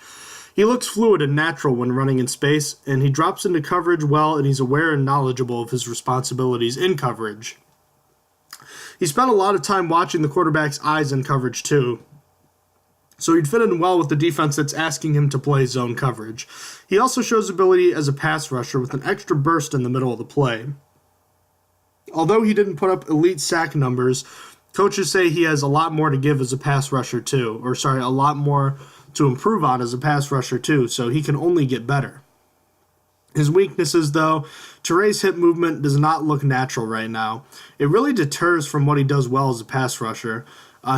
[SPEAKER 2] He looks fluid and natural when running in space, and he drops into coverage well, and he's aware and knowledgeable of his responsibilities in coverage. He spent a lot of time watching the quarterback's eyes in coverage too, so he'd fit in well with the defense that's asking him to play zone coverage. He also shows ability as a pass rusher with an extra burst in the middle of the play. Although he didn't put up elite sack numbers, coaches say he has a lot more to give as a pass rusher too, a lot more to improve on as a pass rusher too, so he can only get better. His weaknesses, though, Toure's hip movement does not look natural right now. It really deters from what he does well as a pass rusher.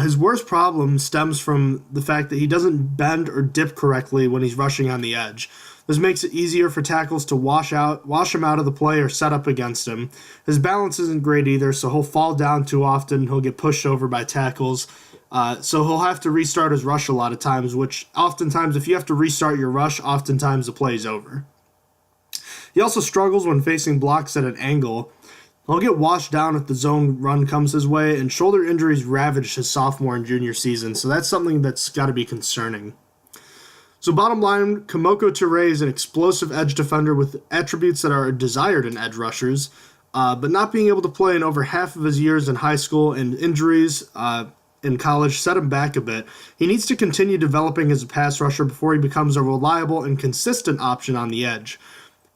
[SPEAKER 2] His worst problem stems from the fact that he doesn't bend or dip correctly when he's rushing on the edge. This makes it easier for tackles to wash him out of the play or set up against him. His balance isn't great either, so he'll fall down too often. He'll get pushed over by tackles. So he'll have to restart his rush a lot of times, which oftentimes, if you have to restart your rush, oftentimes the play's over. He also struggles when facing blocks at an angle. He'll get washed down if the zone run comes his way, and shoulder injuries ravaged his sophomore and junior season, so that's something that's got to be concerning. So bottom line, Kemoko Toure is an explosive edge defender with attributes that are desired in edge rushers, but not being able to play in over half of his years in high school and injuries in college set him back a bit. He needs to continue developing as a pass rusher before he becomes a reliable and consistent option on the edge.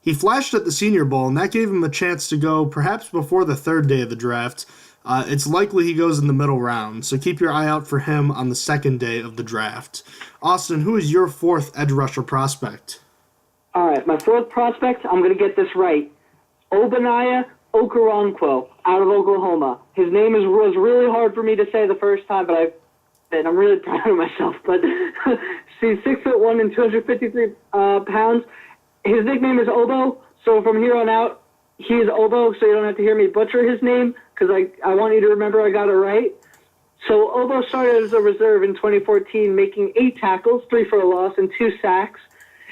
[SPEAKER 2] He flashed at the Senior Bowl, and that gave him a chance to go perhaps before the third day of the draft. It's likely he goes in the middle round, so keep your eye out for him on the second day of the draft. Austin, who is your fourth edge rusher prospect?
[SPEAKER 3] All right, my fourth prospect, I'm going to get this right. Obaniah Okoronkwo out of Oklahoma. His name was really hard for me to say the first time, but I'm really proud of myself. But he's 6'1" and 253 pounds. His nickname is Obo, so from here on out, he is Obo, so you don't have to hear me butcher his name, because I want you to remember I got it right. So Obo started as a reserve in 2014, making 8 tackles, 3 for a loss, and 2 sacks.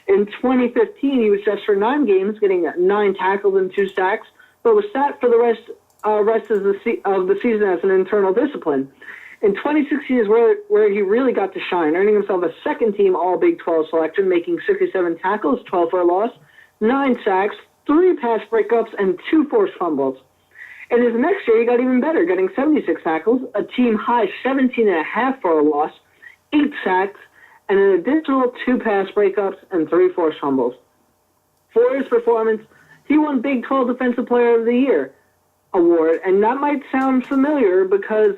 [SPEAKER 3] In 2015, he was just for 9 games, getting 9 tackles and 2 sacks, but was sat for the rest of the season as an internal discipline. In 2016 is where he really got to shine, earning himself a second-team All-Big 12 selection, making 67 tackles, 12 for a loss, 9 sacks, 3 pass breakups, and 2 forced fumbles. In his next year, he got even better, getting 76 tackles, a team-high 17.5 for a loss, 8 sacks, and an additional 2 pass breakups and 3 forced fumbles. For his performance, he won Big 12 Defensive Player of the Year award, and that might sound familiar because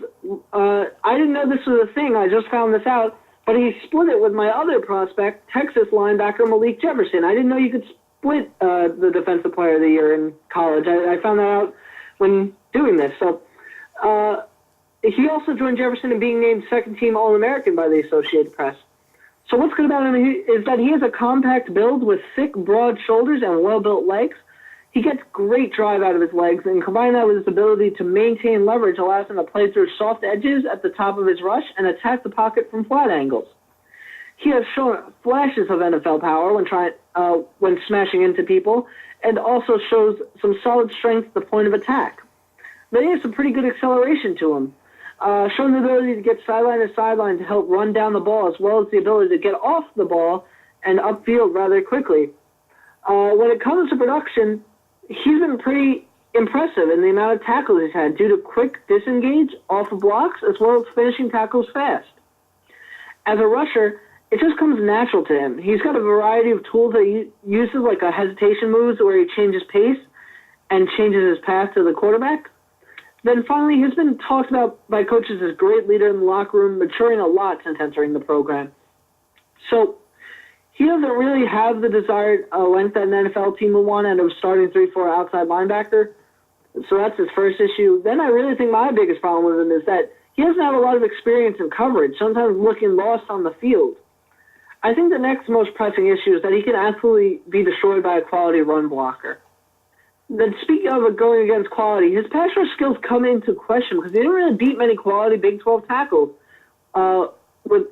[SPEAKER 3] I didn't know this was a thing. I just found this out, but he split it with my other prospect, Texas linebacker Malik Jefferson. I didn't know you could split the Defensive Player of the Year in college. I found that out when doing this. So he also joined Jefferson in being named second-team All-American by the Associated Press. So what's good about him is that he has a compact build with thick, broad shoulders and well-built legs. He gets great drive out of his legs, and combine that with his ability to maintain leverage allows him to play through soft edges at the top of his rush and attack the pocket from flat angles. He has shown flashes of NFL power when smashing into people, and also shows some solid strength at the point of attack. But he has some pretty good acceleration to him, showing the ability to get sideline to sideline to help run down the ball, as well as the ability to get off the ball and upfield rather quickly. When it comes to production, he's been pretty impressive in the amount of tackles he's had due to quick disengage off of blocks as well as finishing tackles fast. As a rusher, it just comes natural to him. He's got a variety of tools that he uses, like a hesitation moves where he changes pace and changes his path to the quarterback. Then finally, he's been talked about by coaches as a great leader in the locker room, maturing a lot since entering the program. So he doesn't really have the desired length that an NFL team would want, and of starting 3-4 outside linebacker. So that's his first issue. Then I really think my biggest problem with him is that he doesn't have a lot of experience in coverage, sometimes looking lost on the field. I think the next most pressing issue is that he can absolutely be destroyed by a quality run blocker. Then speaking of going against quality, his pass rush skills come into question because he didn't really beat many quality Big 12 tackles with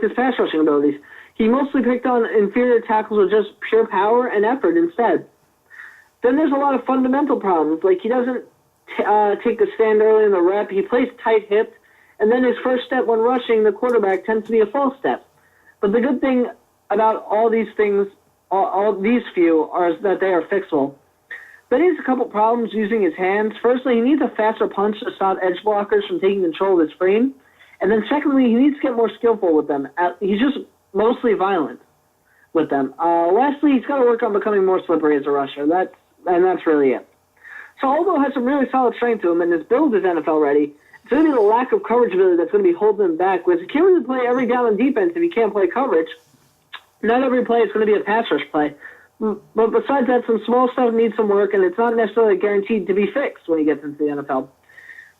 [SPEAKER 3] his pass rushing abilities. He mostly picked on inferior tackles with just pure power and effort instead. Then there's a lot of fundamental problems, like he doesn't take the stand early in the rep, he plays tight-hipped, and then his first step when rushing the quarterback tends to be a false step. But the good thing about all these things, all these few, are that they are fixable. Then he has a couple problems using his hands. Firstly, he needs a faster punch to stop edge blockers from taking control of his frame. And then secondly, he needs to get more skillful with them. He's just mostly violent with them. Lastly, he's got to work on becoming more slippery as a rusher. That's really it. So although he has some really solid strength to him and his build is NFL ready, it's going to be the lack of coverage ability that's going to be holding him back. Because he can't really play every down on defense if he can't play coverage. Not every play is going to be a pass rush play. But besides that, some small stuff needs some work, and it's not necessarily guaranteed to be fixed when he gets into the NFL.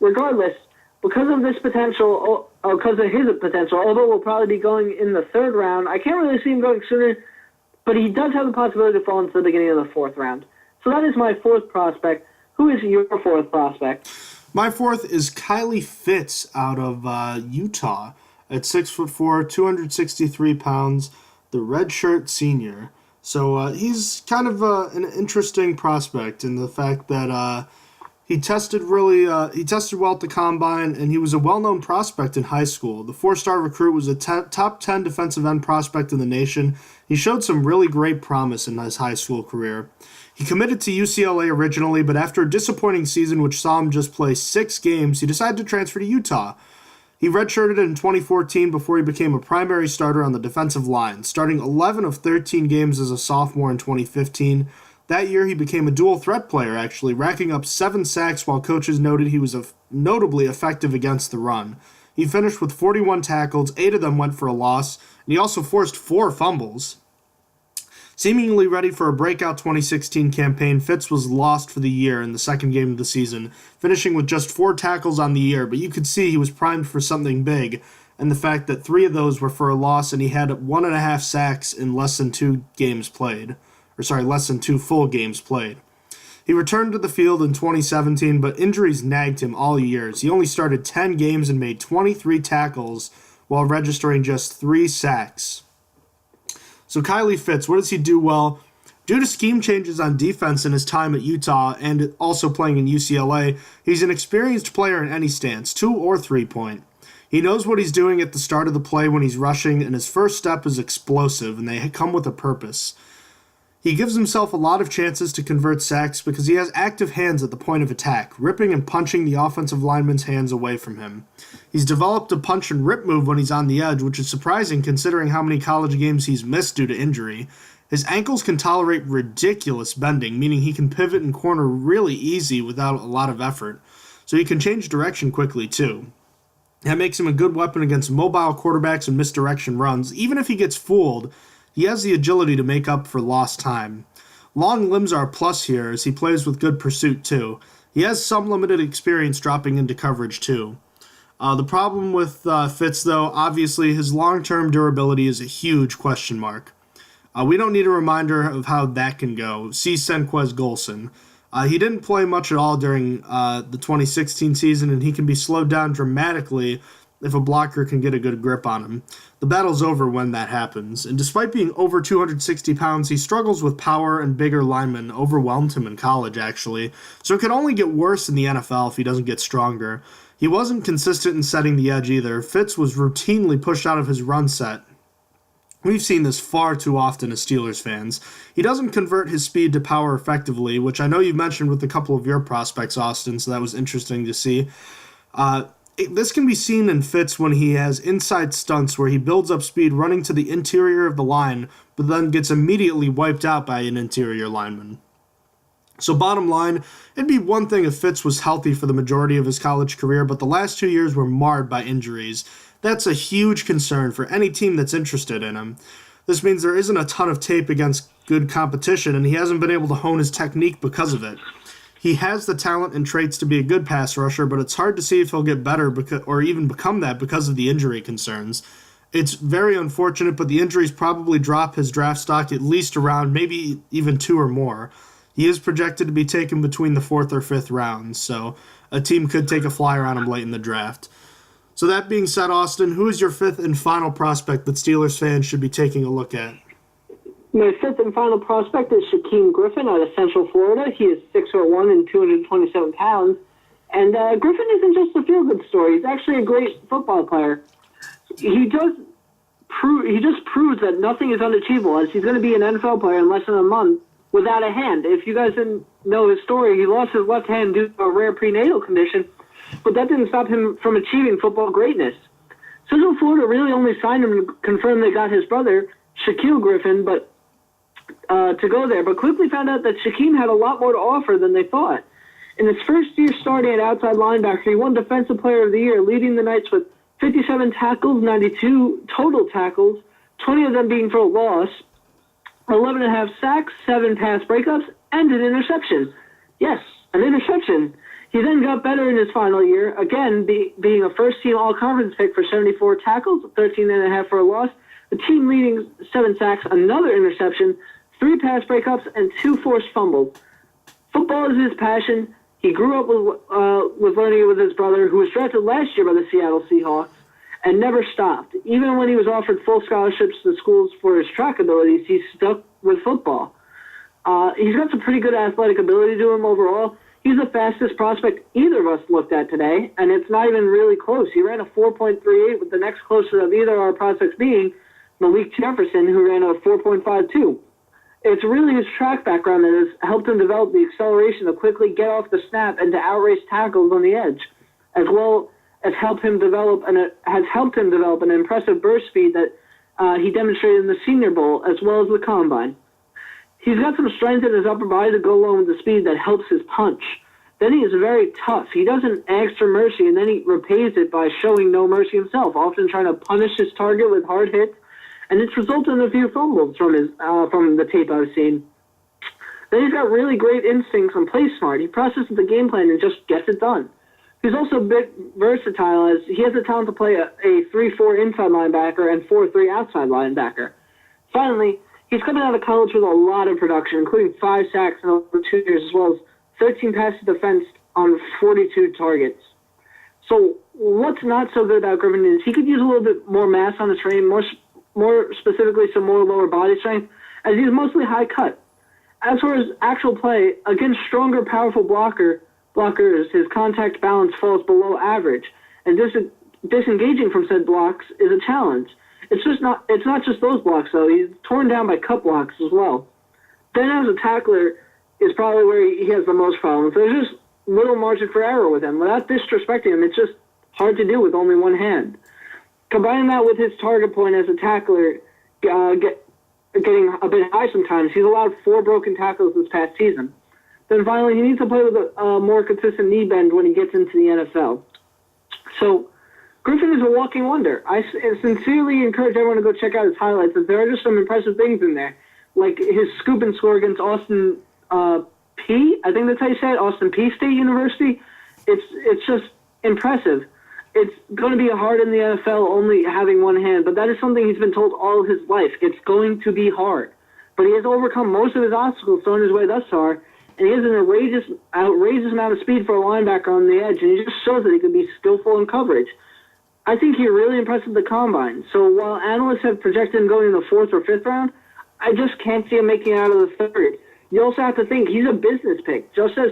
[SPEAKER 3] Regardless, because of his potential, although we'll probably be going in the third round, I can't really see him going sooner, but he does have the possibility to fall into the beginning of the fourth round. So that is my fourth prospect. Who is your fourth prospect?
[SPEAKER 2] My fourth is Kylie Fitz out of Utah at 6'4", 263 pounds, the redshirt senior. So he's kind of an interesting prospect in the fact that he tested well at the combine, and he was a well-known prospect in high school. The 4-star recruit was a top 10 defensive end prospect in the nation. He showed some really great promise in his high school career. He committed to UCLA originally, but after a disappointing season which saw him just play 6 games, he decided to transfer to Utah. He redshirted in 2014 before he became a primary starter on the defensive line, starting 11 of 13 games as a sophomore in 2015. That year, he became a dual-threat player, actually, racking up 7 sacks while coaches noted he was notably effective against the run. He finished with 41 tackles, 8 of them went for a loss, and he also forced 4 fumbles. Seemingly ready for a breakout 2016 campaign, Fitz was lost for the year in the second game of the season, finishing with just 4 tackles on the year, but you could see he was primed for something big, and the fact that 3 of those were for a loss and he had 1.5 sacks in less than 2 full games played. He returned to the field in 2017, but injuries nagged him all years. He only started 10 games and made 23 tackles while registering just 3 sacks. So Kylie Fitz, what does he do well? Due to scheme changes on defense in his time at Utah and also playing in UCLA, he's an experienced player in any stance, 2 or 3-point. He knows what he's doing at the start of the play when he's rushing, and his first step is explosive, and they come with a purpose. He gives himself a lot of chances to convert sacks because he has active hands at the point of attack, ripping and punching the offensive lineman's hands away from him. He's developed a punch and rip move when he's on the edge, which is surprising considering how many college games he's missed due to injury. His ankles can tolerate ridiculous bending, meaning he can pivot and corner really easy without a lot of effort. So he can change direction quickly too. That makes him a good weapon against mobile quarterbacks and misdirection runs. Even if he gets fooled, he has the agility to make up for lost time. Long limbs are a plus here as he plays with good pursuit too. He has some limited experience dropping into coverage too. The problem with Fitz, though, obviously his long-term durability is a huge question mark. We don't need a reminder of how that can go. See Senquez Golson. He didn't play much at all during the 2016 season, and he can be slowed down dramatically if a blocker can get a good grip on him. The battle's over when that happens, and despite being over 260 pounds, he struggles with power, and bigger linemen overwhelmed him in college, actually, so it could only get worse in the NFL if he doesn't get stronger. He wasn't consistent in setting the edge either. Fitz was routinely pushed out of his run set. We've seen this far too often as Steelers fans. He doesn't convert his speed to power effectively, which I know you've mentioned with a couple of your prospects, Austin, so that was interesting to see. This can be seen in Fitz when he has inside stunts where he builds up speed running to the interior of the line, but then gets immediately wiped out by an interior lineman. So bottom line, it'd be one thing if Fitz was healthy for the majority of his college career, but the last 2 years were marred by injuries. That's a huge concern for any team that's interested in him. This means there isn't a ton of tape against good competition, and he hasn't been able to hone his technique because of it. He has the talent and traits to be a good pass rusher, but it's hard to see if he'll get better or even become that because of the injury concerns. It's very unfortunate, but the injuries probably drop his draft stock at least around maybe even 2 or more. He is projected to be taken between the 4th or 5th rounds, so a team could take a flyer on him late in the draft. So that being said, Austin, who is your 5th and final prospect that Steelers fans should be taking a look at?
[SPEAKER 3] My 5th and final prospect is Shaquem Griffin out of Central Florida. He is 6'1" and 227 pounds. And Griffin isn't just a feel-good story. He's actually a great football player. He just proves that nothing is unachievable, as he's going to be an NFL player in less than a month without a hand. If you guys didn't know his story, he lost his left hand due to a rare prenatal condition, but that didn't stop him from achieving football greatness. Central Florida really only signed him to confirm they got his brother, Shaquille Griffin, to go there, but quickly found out that Shaquem had a lot more to offer than they thought. In his first year starting at outside linebacker, he won Defensive Player of the Year, leading the Knights with 57 tackles, 92 total tackles, 20 of them being for a loss, 11.5 sacks, 7 pass breakups, and an interception. Yes, an interception. He then got better in his final year, again being a first-team all-conference pick for 74 tackles, 13.5 for a loss, the team leading 7 sacks, another interception, 3 pass breakups, and 2 forced fumbles. Football is his passion. He grew up with learning it with his brother, who was drafted last year by the Seattle Seahawks, and never stopped. Even when he was offered full scholarships to schools for his track abilities, he stuck with football. He's got some pretty good athletic ability to him overall. He's the fastest prospect either of us looked at today, and it's not even really close. He ran a 4.38, with the next closest of either of our prospects being Malik Jefferson, who ran a 4.52. It's really his track background that has helped him develop the acceleration to quickly get off the snap and to outrace tackles on the edge, as well as helped him develop an impressive burst speed that he demonstrated in the Senior Bowl as well as the Combine. He's got some strength in his upper body to go along with the speed that helps his punch. Then he is very tough. He doesn't ask for mercy, and then he repays it by showing no mercy himself, often trying to punish his target with hard hits, and it's resulted in a few fumbles from the tape I've seen. Then he's got really great instincts and plays smart. He processes the game plan and just gets it done. He's also a bit versatile, as he has the talent to play a 3-4 inside linebacker and 4-3 outside linebacker. Finally, he's coming out of college with a lot of production, including 5 sacks in over 2 years, as well as 13 passes defense on 42 targets. So what's not so good about Griffin is he could use a little bit more mass on his frame, more specifically some more lower body strength, as he's mostly high cut. As for his actual play, against stronger, powerful blockers, his contact balance falls below average, and disengaging from said blocks is a challenge. It's not just those blocks, though. He's torn down by cut blocks as well. Then as a tackler is probably where he has the most problems. There's just little margin for error with him. Without disrespecting him, it's just hard to do with only one hand. Combining that with his target point as a tackler getting a bit high sometimes, he's allowed 4 broken tackles this past season. Then finally, he needs to play with a more consistent knee bend when he gets into the NFL. So Griffin is a walking wonder. I sincerely encourage everyone to go check out his highlights, as there are just some impressive things in there, like his scoop and score against Austin P. I think that's how you say it, Austin P. State University. It's just impressive. It's going to be hard in the NFL only having one hand, but that is something he's been told all his life. It's going to be hard. But he has overcome most of his obstacles thrown his way thus far, and he has an outrageous amount of speed for a linebacker on the edge, and he just shows that he can be skillful in coverage. I think he really impressed at the Combine. So while analysts have projected him going in the 4th or 5th round, I just can't see him making it out of the 3rd. You also have to think he's a business pick. Just as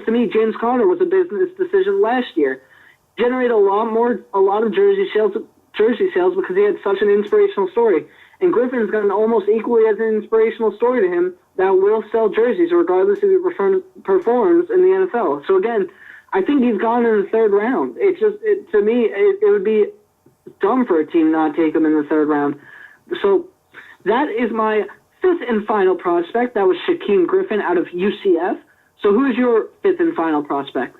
[SPEAKER 3] to me, James Conner was a business decision last year. Generated a lot of jersey sales because he had such an inspirational story. And Griffin's got an almost equally as an inspirational story to him that will sell jerseys regardless if he performs in the NFL. So again, I think he's gone in the 3rd round. To me, it would be dumb for a team not to take him in the 3rd round. So that is my 5th and final prospect. That was Shaquem Griffin out of UCF. So who is your 5th and final prospect?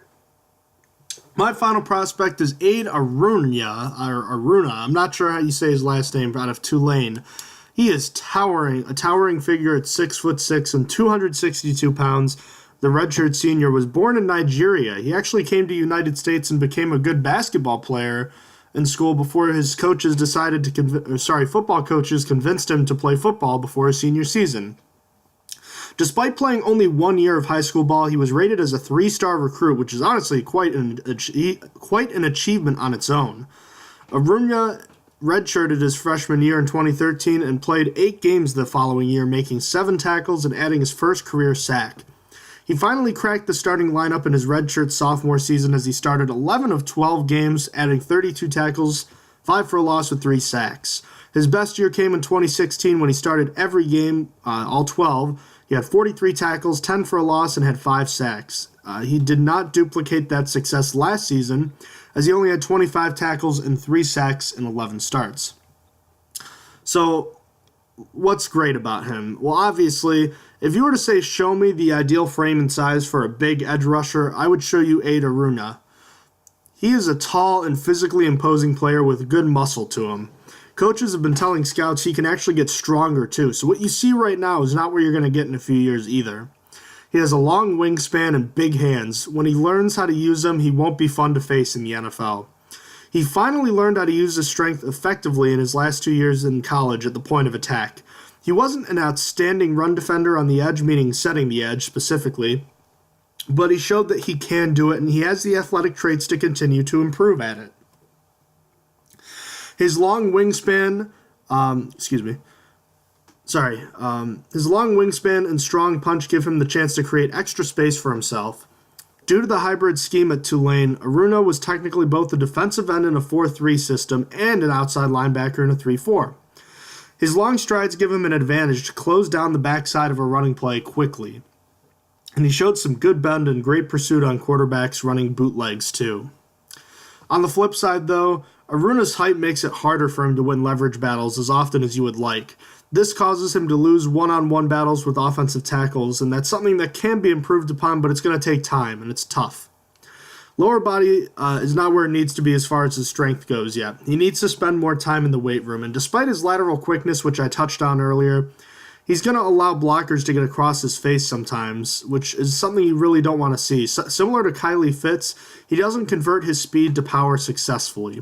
[SPEAKER 2] My final prospect is Aid Aruna. I'm not sure how you say his last name, out of Tulane. He is a towering figure at 6'6" and 262 pounds. The redshirt senior was born in Nigeria. He actually came to the United States and became a good basketball player in school before his coaches decided to football coaches convinced him to play football before his senior season. Despite playing only 1 year of high school ball, he was rated as a 3-star recruit, which is honestly quite an achievement on its own. Aruna redshirted his freshman year in 2013 and played 8 games the following year, making 7 tackles and adding his first career sack. He finally cracked the starting lineup in his redshirt sophomore season as he started 11 of 12 games, adding 32 tackles, 5 for a loss with 3 sacks. His best year came in 2016 when he started every game, all 12. He had 43 tackles, 10 for a loss, and had 5 sacks. He did not duplicate that success last season, as he only had 25 tackles and 3 sacks in 11 starts. So, what's great about him? Well, obviously, if you were to say, show me the ideal frame and size for a big edge rusher, I would show you Aid Aruna. He is a tall and physically imposing player with good muscle to him. Coaches have been telling scouts he can actually get stronger too, so what you see right now is not where you're going to get in a few years either. He has a long wingspan and big hands. When he learns how to use them, he won't be fun to face in the NFL. He finally learned how to use his strength effectively in his last 2 years in college at the point of attack. He wasn't an outstanding run defender on the edge, meaning setting the edge specifically, but he showed that he can do it, and he has the athletic traits to continue to improve at it. His long wingspan, his long wingspan and strong punch give him the chance to create extra space for himself. Due to the hybrid scheme at Tulane, Aruna was technically both a defensive end in a 4-3 system and an outside linebacker in a 3-4. His long strides give him an advantage to close down the backside of a running play quickly. And he showed some good bend and great pursuit on quarterbacks running bootlegs too. On the flip side though, Aruna's height makes it harder for him to win leverage battles as often as you would like. This causes him to lose one-on-one battles with offensive tackles, and that's something that can be improved upon, but it's going to take time, and it's tough. Lower body is not where it needs to be as far as his strength goes yet. He needs to spend more time in the weight room, and despite his lateral quickness, which I touched on earlier, he's going to allow blockers to get across his face sometimes, which is something you really don't want to see. Similar to Kylie Fitz, he doesn't convert his speed to power successfully.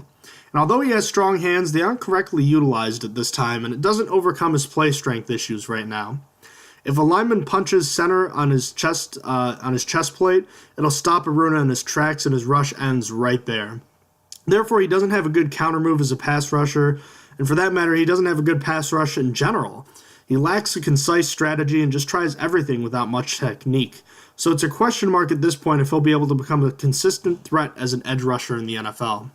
[SPEAKER 2] And although he has strong hands, they aren't correctly utilized at this time, and it doesn't overcome his play strength issues right now. If a lineman punches center on his chest plate, it'll stop Aruna in his tracks, and his rush ends right there. Therefore, he doesn't have a good counter move as a pass rusher, and for that matter, he doesn't have a good pass rush in general. He lacks a concise strategy and just tries everything without much technique. So it's a question mark at this point if he'll be able to become a consistent threat as an edge rusher in the NFL.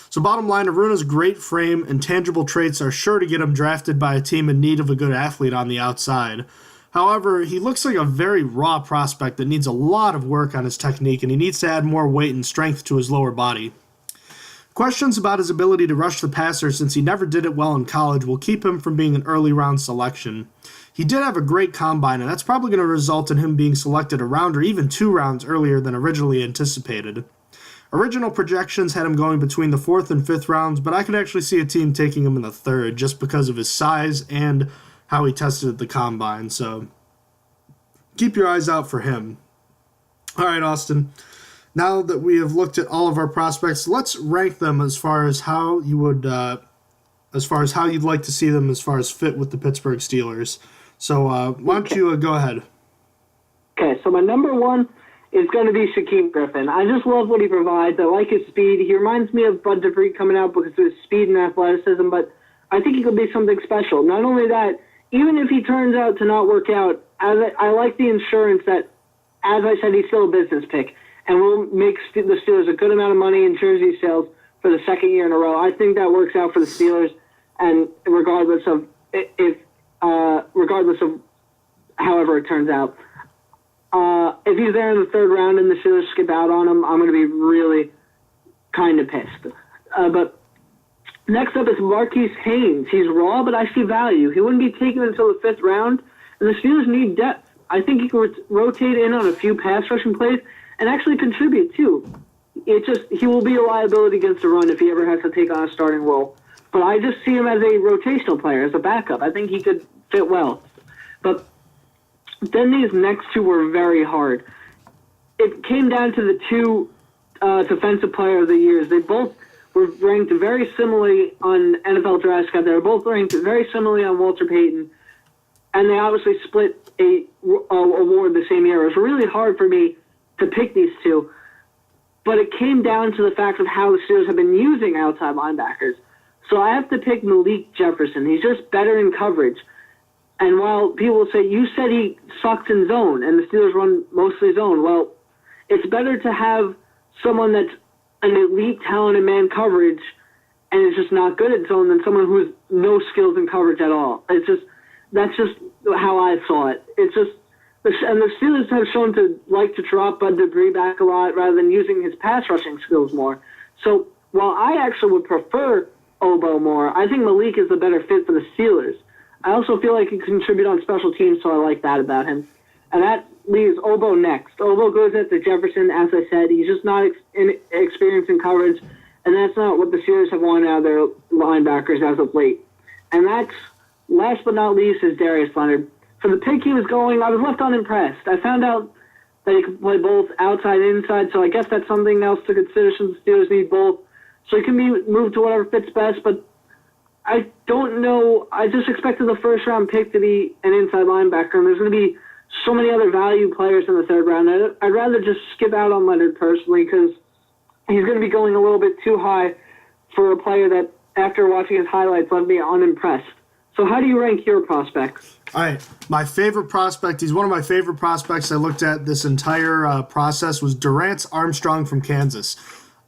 [SPEAKER 2] So bottom line, Aruna's great frame and tangible traits are sure to get him drafted by a team in need of a good athlete on the outside. However, he looks like a very raw prospect that needs a lot of work on his technique, and he needs to add more weight and strength to his lower body. Questions about his ability to rush the passer, since he never did it well in college, will keep him from being an early round selection. He did have a great combine, and that's probably going to result in him being selected a round or even 2 rounds earlier than originally anticipated. Original projections had him going between the 4th and 5th rounds, but I could actually see a team taking him in the 3rd just because of his size and how he tested at the combine, so keep your eyes out for him. All right, Austin. Now that we have looked at all of our prospects, let's rank them as far as how you would, as far as how you'd like to see them as far as fit with the Pittsburgh Steelers. So why don't you go ahead?
[SPEAKER 3] Okay, so my number 1 is going to be Shaquem Griffin. I just love what he provides. I like his speed. He reminds me of Bud Dupree coming out because of his speed and athleticism, but I think he could be something special. Not only that, even if he turns out to not work out, I like the insurance that, as I said, he's still a business pick and will make the Steelers a good amount of money in jersey sales for the 2nd year in a row. I think that works out for the Steelers, and regardless of however it turns out. If he's there in the 3rd round and the Steelers skip out on him, I'm going to be really kind of pissed. But next up is Marquise Haynes. He's raw, but I see value. He wouldn't be taken until the 5th round, and the Steelers need depth. I think he could rotate in on a few pass rushing plays and actually contribute too. he will be a liability against the run if he ever has to take on a starting role. But I just see him as a rotational player, as a backup. I think he could fit well. But then these next two were very hard. It came down to the two defensive player of the years. They both were ranked very similarly on NFL Draft Scout. They were both ranked very similarly on Walter Payton. And they obviously split a award the same year. It was really hard for me to pick these two. But it came down to the fact of how the Steelers have been using outside linebackers. So I have to pick Malik Jefferson. He's just better in coverage. And while people will say, you said he sucks in zone, and the Steelers run mostly zone, well, it's better to have someone that's an elite talent in man coverage and is just not good at zone than someone who has no skills in coverage at all. That's just how I saw it. And the Steelers have shown to like to drop Bud Dupree back a lot rather than using his pass rushing skills more. So while I actually would prefer Obo more, I think Malik is the better fit for the Steelers. I also feel like he can contribute on special teams, so I like that about him. And that leaves Obo next. Obo goes after Jefferson, as I said. He's just not experienced in coverage, and that's not what the Steelers have wanted out of their linebackers as of late. And that's, last but not least, is Darius Leonard. For the pick he was going, I was left unimpressed. I found out that he could play both outside and inside, so I guess that's something else to consider since the Steelers need both. So he can be moved to whatever fits best, but I don't know. I just expected the first-round pick to be an inside linebacker, and there's going to be so many other value players in the third round. I'd rather just skip out on Leonard personally because he's going to be going a little bit too high for a player that, after watching his highlights, left me unimpressed. So how do you rank your prospects?
[SPEAKER 2] All right, my favorite prospect, he's one of my favorite prospects I looked at this entire process, was Durance Armstrong from Kansas.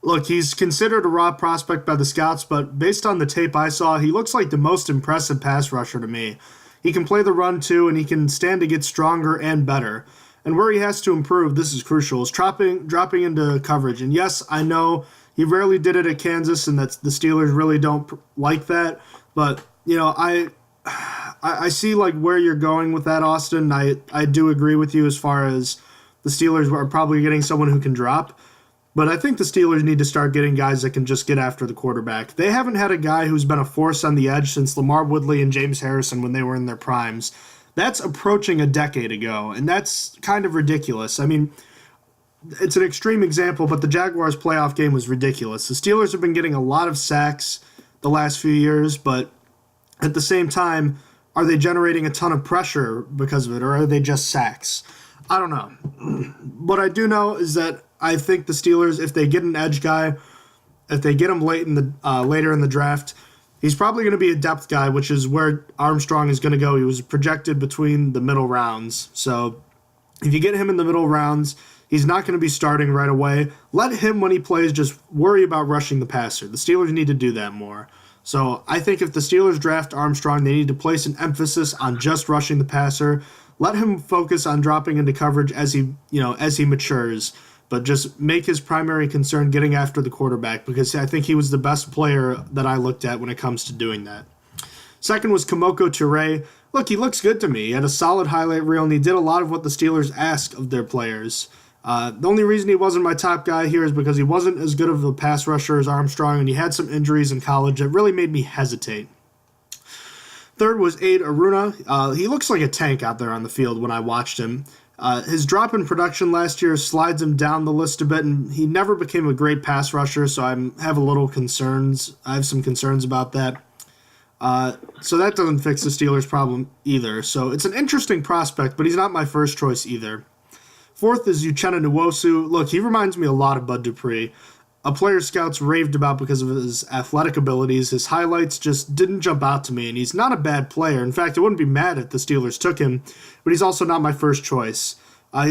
[SPEAKER 2] Look, he's considered a raw prospect by the scouts, but based on the tape I saw, he looks like the most impressive pass rusher to me. He can play the run too, and he can stand to get stronger and better. And where he has to improve, this is crucial, is dropping into coverage. And yes, I know he rarely did it at Kansas, and that's the Steelers really don't like that. But, you know, I see like where you're going with that, Austin. I do agree with you as far as the Steelers are probably getting someone who can drop. But I think the Steelers need to start getting guys that can just get after the quarterback. They haven't had a guy who's been a force on the edge since LaMarr Woodley and James Harrison when they were in their primes. That's approaching a decade ago, and that's kind of ridiculous. I mean, it's an extreme example, but the Jaguars' playoff game was ridiculous. The Steelers have been getting a lot of sacks the last few years, but at the same time, are they generating a ton of pressure because of it, or are they just sacks? I don't know. What I do know is that I think the Steelers, if they get an edge guy, if they get him later in the draft, he's probably going to be a depth guy, which is where Armstrong is going to go. He was projected between the middle rounds. So if you get him in the middle rounds, he's not going to be starting right away. Let him, when he plays, just worry about rushing the passer. The Steelers need to do that more. So I think if the Steelers draft Armstrong, they need to place an emphasis on just rushing the passer. Let him focus on dropping into coverage as he matures, but just make his primary concern getting after the quarterback, because I think he was the best player that I looked at when it comes to doing that. Second was Kamoko Toure. Look, he looks good to me. He had a solid highlight reel, and he did a lot of what the Steelers ask of their players. The only reason he wasn't my top guy here is because he wasn't as good of a pass rusher as Armstrong, and he had some injuries in college that really made me hesitate. Third was Aid Aruna. He looks like a tank out there on the field when I watched him. His drop in production last year slides him down the list a bit, and he never became a great pass rusher, so I have some concerns about that. So that doesn't fix the Steelers' problem either. So it's an interesting prospect, but he's not my first choice either. Fourth is Uchenna Nwosu. Look, he reminds me a lot of Bud Dupree, a player scouts raved about because of his athletic abilities. His highlights just didn't jump out to me, and he's not a bad player. In fact, I wouldn't be mad if the Steelers took him, but he's also not my first choice. A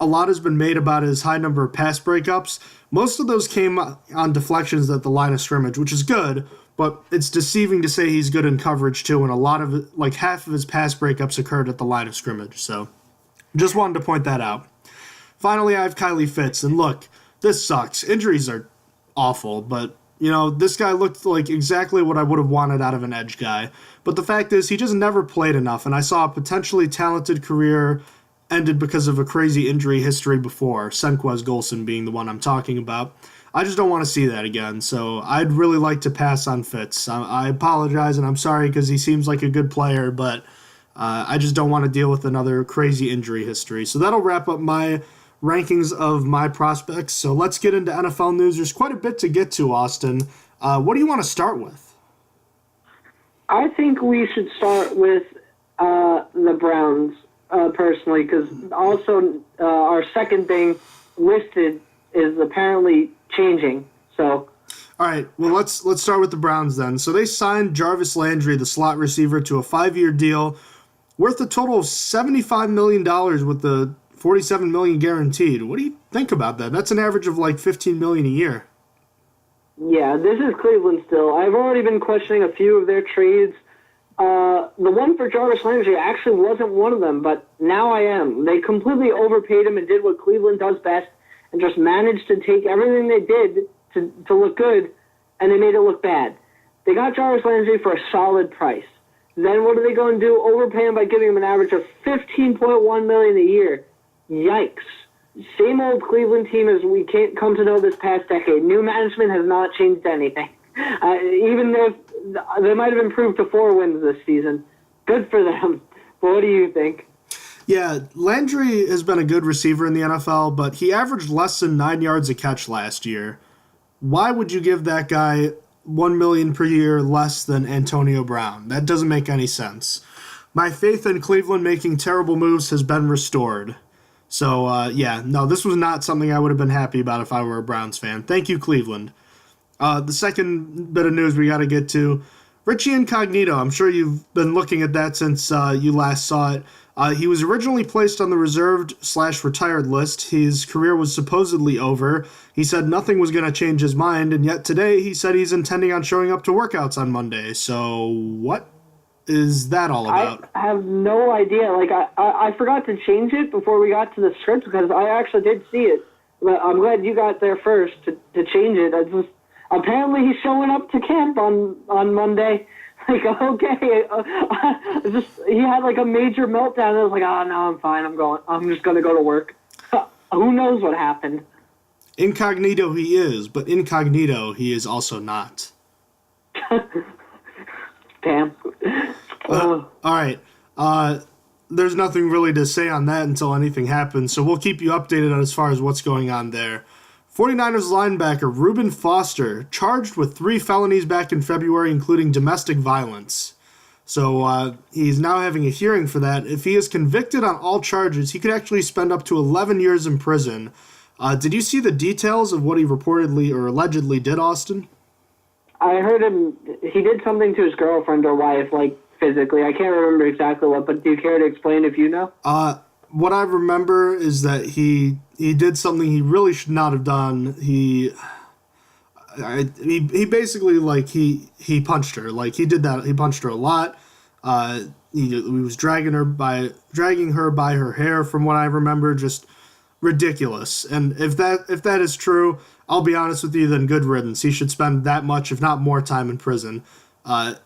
[SPEAKER 2] lot has been made about his high number of pass breakups. Most of those came on deflections at the line of scrimmage, which is good, but it's deceiving to say he's good in coverage too, and a lot of it, like half of his pass breakups occurred at the line of scrimmage. So just wanted to point that out. Finally, I have Kylie Fitz, and look, this sucks. Injuries are awful, but, this guy looked like exactly what I would have wanted out of an edge guy. But the fact is, he just never played enough, and I saw a potentially talented career ended because of a crazy injury history before, Senquez Golson being the one I'm talking about. I just don't want to see that again, so I'd really like to pass on Fitz. I apologize, and I'm sorry because he seems like a good player, but I just don't want to deal with another crazy injury history. So that'll wrap up my rankings of my prospects. So let's get into NFL news. There's quite a bit to get to, Austin. What do you want to start with?
[SPEAKER 3] I think we should start with the Browns, personally, because also our second thing listed is apparently changing. So,
[SPEAKER 2] all right, well, let's start with the Browns then. So they signed Jarvis Landry, the slot receiver, to a 5-year deal worth a total of $75 million with the $47 million guaranteed. What do you think about that? That's an average of like $15 million a year.
[SPEAKER 3] Yeah, this is Cleveland still. I've already been questioning a few of their trades. The one for Jarvis Landry actually wasn't one of them, but now I am. They completely overpaid him and did what Cleveland does best and just managed to take everything they did to look good, and they made it look bad. They got Jarvis Landry for a solid price. Then what are they going to do? Overpay him by giving him an average of $15.1 million a year. Yikes. Same old Cleveland team as we can't come to know this past decade. New management has not changed anything. Even if they might have improved to 4 wins this season. Good for them. But what do you think?
[SPEAKER 2] Yeah, Landry has been a good receiver in the NFL, but he averaged less than 9 yards a catch last year. Why would you give that guy $1 million per year less than Antonio Brown? That doesn't make any sense. My faith in Cleveland making terrible moves has been restored. So, this was not something I would have been happy about if I were a Browns fan. Thank you, Cleveland. The second bit of news we got to get to, Richie Incognito. I'm sure you've been looking at that since you last saw it. He was originally placed on the reserved/retired list. His career was supposedly over. He said nothing was going to change his mind, and yet today he said he's intending on showing up to workouts on Monday. So what is that all about?
[SPEAKER 3] I have no idea. Like, I forgot to change it before we got to the script because I actually did see it. But I'm glad you got there first to change it. Apparently he's showing up to camp on Monday. Like, okay. He had like a major meltdown. I was like, oh, no, I'm fine. I'm just going to go to work. Who knows what happened?
[SPEAKER 2] Incognito he is, but incognito he is also not.
[SPEAKER 3] Damn.
[SPEAKER 2] All right. There's nothing really to say on that until anything happens, so we'll keep you updated as far as what's going on there. 49ers linebacker Reuben Foster charged with 3 felonies back in February, including domestic violence. So he's now having a hearing for that. If he is convicted on all charges, he could actually spend up to 11 years in prison. Did you see the details of what he reportedly or allegedly did, Austin?
[SPEAKER 3] I heard he did something to his girlfriend or wife, like physically. I can't remember exactly what, but do you care to explain if you know?
[SPEAKER 2] What I remember is that he did something he really should not have done. He basically, like, he punched her. Like, he did that. He punched her a lot. He was dragging her by her hair, from what I remember. Just ridiculous. And if that is true, I'll be honest with you, then good riddance. He should spend that much, if not more, time in prison.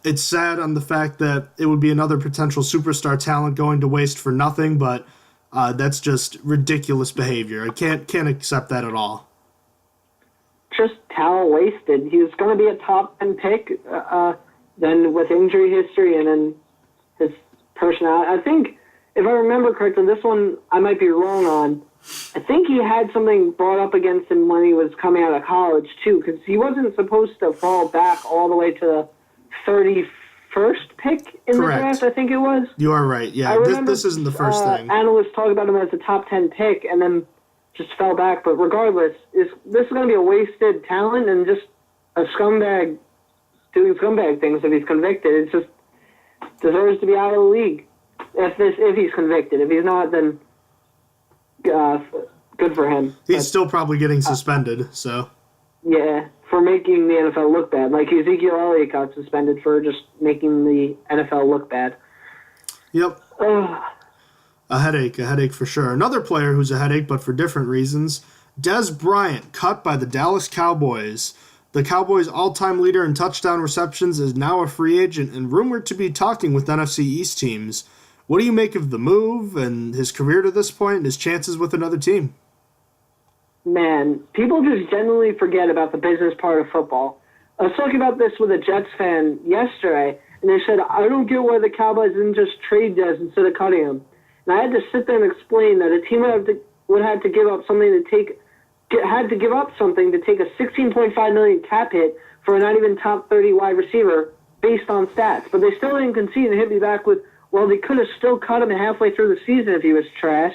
[SPEAKER 2] It's sad on the fact that it would be another potential superstar talent going to waste for nothing, but that's just ridiculous behavior. I can't accept that at all.
[SPEAKER 3] Just talent wasted. He was going to be a top 10 pick, then with injury history and then his personality. I think, if I remember correctly, this one I might be wrong on. I think he had something brought up against him when he was coming out of college, too, because he wasn't supposed to fall back all the way to the 31st pick in
[SPEAKER 2] Correct.
[SPEAKER 3] The draft, I think it was.
[SPEAKER 2] You are right. Yeah, this isn't the first thing.
[SPEAKER 3] Analysts talk about him as a top 10 pick and then just fell back. But regardless, this is going to be a wasted talent and just a scumbag doing scumbag things if he's convicted. It just deserves to be out of the league if he's convicted. If he's not, then good for him.
[SPEAKER 2] He's still probably getting suspended, so.
[SPEAKER 3] Yeah, for making the NFL look bad. Like Ezekiel Elliott got suspended for just making the NFL look bad.
[SPEAKER 2] Yep.
[SPEAKER 3] Ugh.
[SPEAKER 2] A headache for sure. Another player who's a headache, but for different reasons, Dez Bryant, cut by the Dallas Cowboys. The Cowboys' all-time leader in touchdown receptions is now a free agent and rumored to be talking with NFC East teams. What do you make of the move and his career to this point and his chances with another team?
[SPEAKER 3] Man, people just genuinely forget about the business part of football. I was talking about this with a Jets fan yesterday, and they said, I don't get why the Cowboys didn't just trade Dez instead of cutting him. And I had to sit there and explain that a team would have to give up something to take a $16.5 million cap hit for a not even top 30 wide receiver based on stats. But they still didn't concede and hit me back with, well, they could have still cut him halfway through the season if he was trash.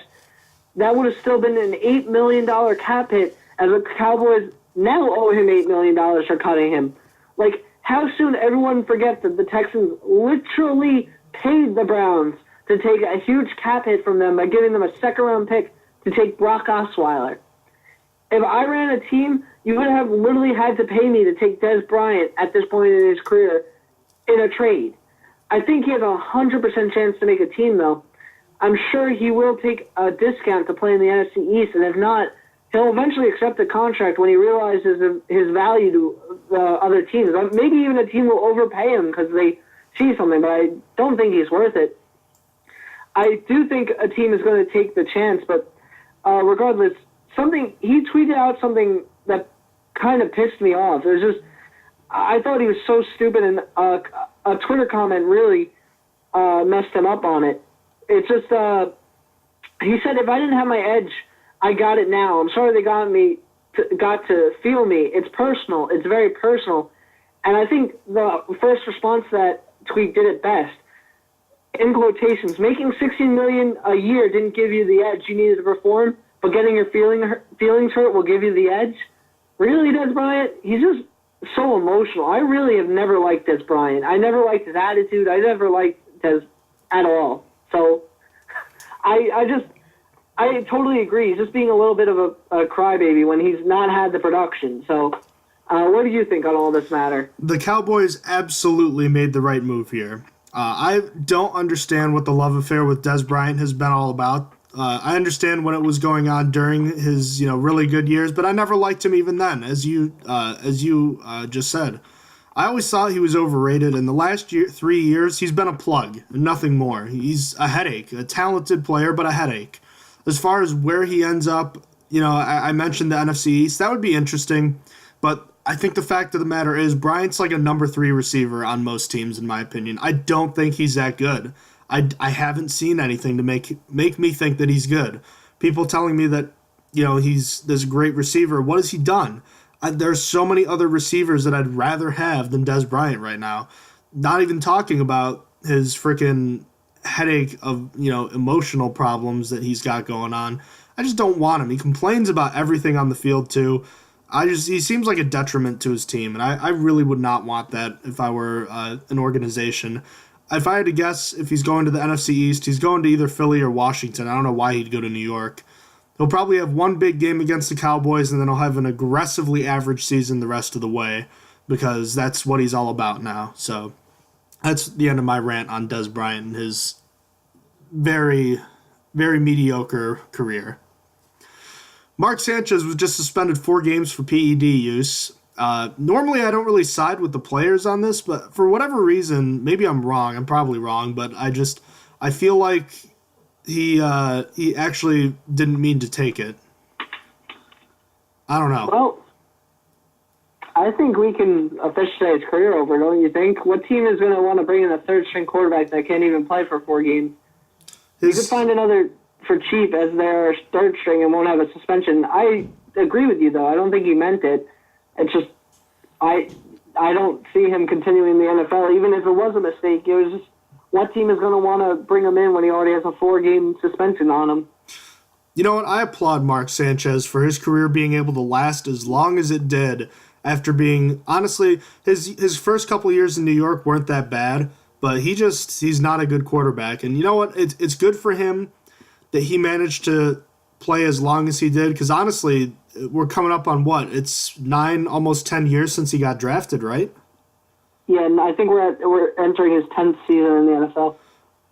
[SPEAKER 3] That would have still been an $8 million cap hit, as the Cowboys now owe him $8 million for cutting him. Like, how soon everyone forgets that the Texans literally paid the Browns to take a huge cap hit from them by giving them a second-round pick to take Brock Osweiler. If I ran a team, you would have literally had to pay me to take Dez Bryant at this point in his career in a trade. I think he has a 100% chance to make a team, though. I'm sure he will take a discount to play in the NFC East, and if not, he'll eventually accept a contract when he realizes his value to other teams. Maybe even a team will overpay him because they see something, but I don't think he's worth it. I do think a team is going to take the chance, but regardless, he tweeted out something that kind of pissed me off. It was just, I thought he was so stupid, and a Twitter comment really messed him up on it. It's just, he said, if I didn't have my edge, I got it now. I'm sorry they got to feel me. It's personal. It's very personal. And I think the first response to that tweet did it best. In quotations, making $16 million a year didn't give you the edge you needed to perform, but getting your feelings hurt will give you the edge. Really, Dez Bryant? He's just so emotional. I really have never liked Dez Bryant. I never liked his attitude. I never liked Dez at all. So I totally agree. He's just being a little bit of a crybaby when he's not had the production. So what do you think on all this matter?
[SPEAKER 2] The Cowboys absolutely made the right move here. I don't understand what the love affair with Dez Bryant has been all about. I understand when it was going on during his really good years, but I never liked him even then, as you just said. I always thought he was overrated. In the last 3 years, he's been a plug, nothing more. He's a headache, a talented player, but a headache. As far as where he ends up, I mentioned the NFC East. That would be interesting, but I think the fact of the matter is Bryant's like a number 3 receiver on most teams, in my opinion. I don't think he's that good. I haven't seen anything to make me think that he's good. People telling me that, he's this great receiver. What has he done? There's so many other receivers that I'd rather have than Dez Bryant right now. Not even talking about his freaking headache of, emotional problems that he's got going on. I just don't want him. He complains about everything on the field, too. He seems like a detriment to his team, and I really would not want that if I were an organization. If I had to guess, if he's going to the NFC East, he's going to either Philly or Washington. I don't know why he'd go to New York. He'll probably have one big game against the Cowboys, and then he'll have an aggressively average season the rest of the way, because that's what he's all about now. So that's the end of my rant on Dez Bryant and his very, very mediocre career. Mark Sanchez was just suspended 4 games for PED use. Normally I don't really side with the players on this, but for whatever reason, maybe I'm wrong, I'm probably wrong, but I feel like he actually didn't mean to take it. I don't know.
[SPEAKER 3] Well, I think we can officiate his career over, don't you think? What team is going to want to bring in a third-string quarterback that can't even play for 4 games? You could find another for cheap as their third string and won't have a suspension. I agree with you, though. I don't think he meant it. It's just I don't see him continuing the NFL, even if it was a mistake. It was just, what team is going to want to bring him in when he already has a 4-game suspension on him?
[SPEAKER 2] You know what? I applaud Mark Sanchez for his career being able to last as long as it did after being, honestly, his first couple years in New York weren't that bad, but he's not a good quarterback. And you know what? It's good for him that he managed to play as long as he did, because honestly, we're coming up on what? It's 9, almost 10 years since he got drafted, right?
[SPEAKER 3] Yeah, and I think we're entering his 10th season in the NFL.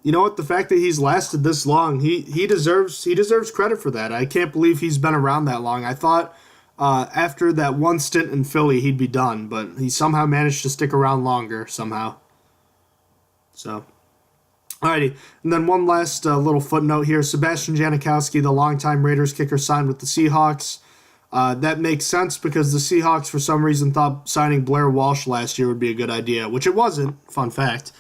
[SPEAKER 2] You know what? The fact that he's lasted this long, he deserves credit for that. I can't believe he's been around that long. I thought after that one stint in Philly, he'd be done, but he somehow managed to stick around longer somehow. So, Alrighty, and then one last little footnote here. Sebastian Janikowski, the longtime Raiders kicker, signed with the Seahawks. That makes sense because the Seahawks, for some reason, thought signing Blair Walsh last year would be a good idea, which it wasn't. Fun fact.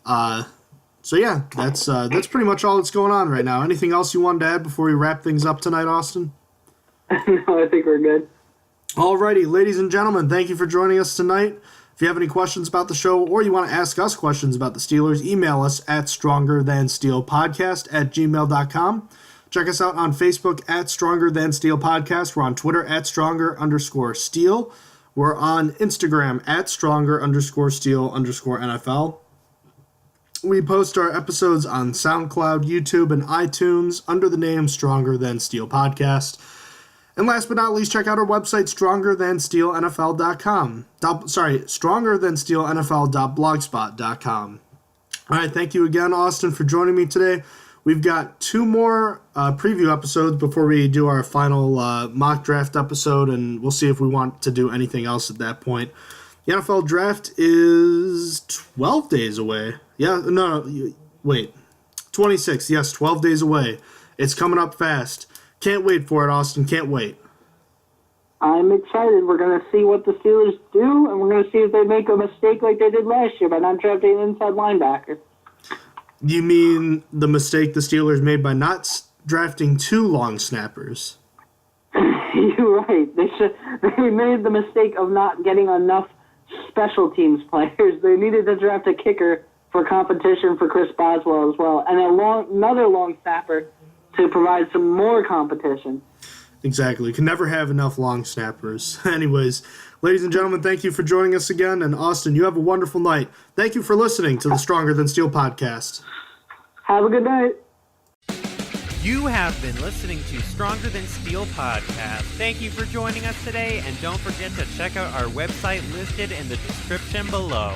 [SPEAKER 2] So yeah, that's pretty much all that's going on right now. Anything else you wanted to add before we wrap things up tonight, Austin?
[SPEAKER 3] No, I think we're good.
[SPEAKER 2] Alrighty, ladies and gentlemen, thank you for joining us tonight. If you have any questions about the show or you want to ask us questions about the Steelers, email us at strongerthansteelpodcast@gmail.com. Check us out on Facebook at Stronger Than Steel Podcast. We're on Twitter at Stronger_Steel. We're on Instagram at Stronger_Steel_NFL. We post our episodes on SoundCloud, YouTube, and iTunes under the name Stronger Than Steel Podcast. And last but not least, check out our website, StrongerThanSteelNFL.com. StrongerThanSteelNFL.blogspot.com. All right, thank you again, Austin, for joining me today. We've got 2 more preview episodes before we do our final mock draft episode, and we'll see if we want to do anything else at that point. The NFL draft is 12 days away. Yeah, no, wait. 26, yes, 12 days away. It's coming up fast. Can't wait for it, Austin. Can't wait.
[SPEAKER 3] I'm excited. We're going to see what the Steelers do, and we're going to see if they make a mistake like they did last year by not drafting an inside linebacker.
[SPEAKER 2] You mean the mistake the Steelers made by not drafting 2 long snappers?
[SPEAKER 3] You're right. They made the mistake of not getting enough special teams players. They needed to draft a kicker for competition for Chris Boswell as well, and another long snapper to provide some more competition.
[SPEAKER 2] Exactly. Can never have enough long snappers. Anyways, ladies and gentlemen, thank you for joining us again. And Austin, you have a wonderful night. Thank you for listening to the Stronger Than Steel podcast.
[SPEAKER 3] Have a good night.
[SPEAKER 1] You have been listening to Stronger Than Steel podcast. Thank you for joining us today, and don't forget to check out our website listed in the description below.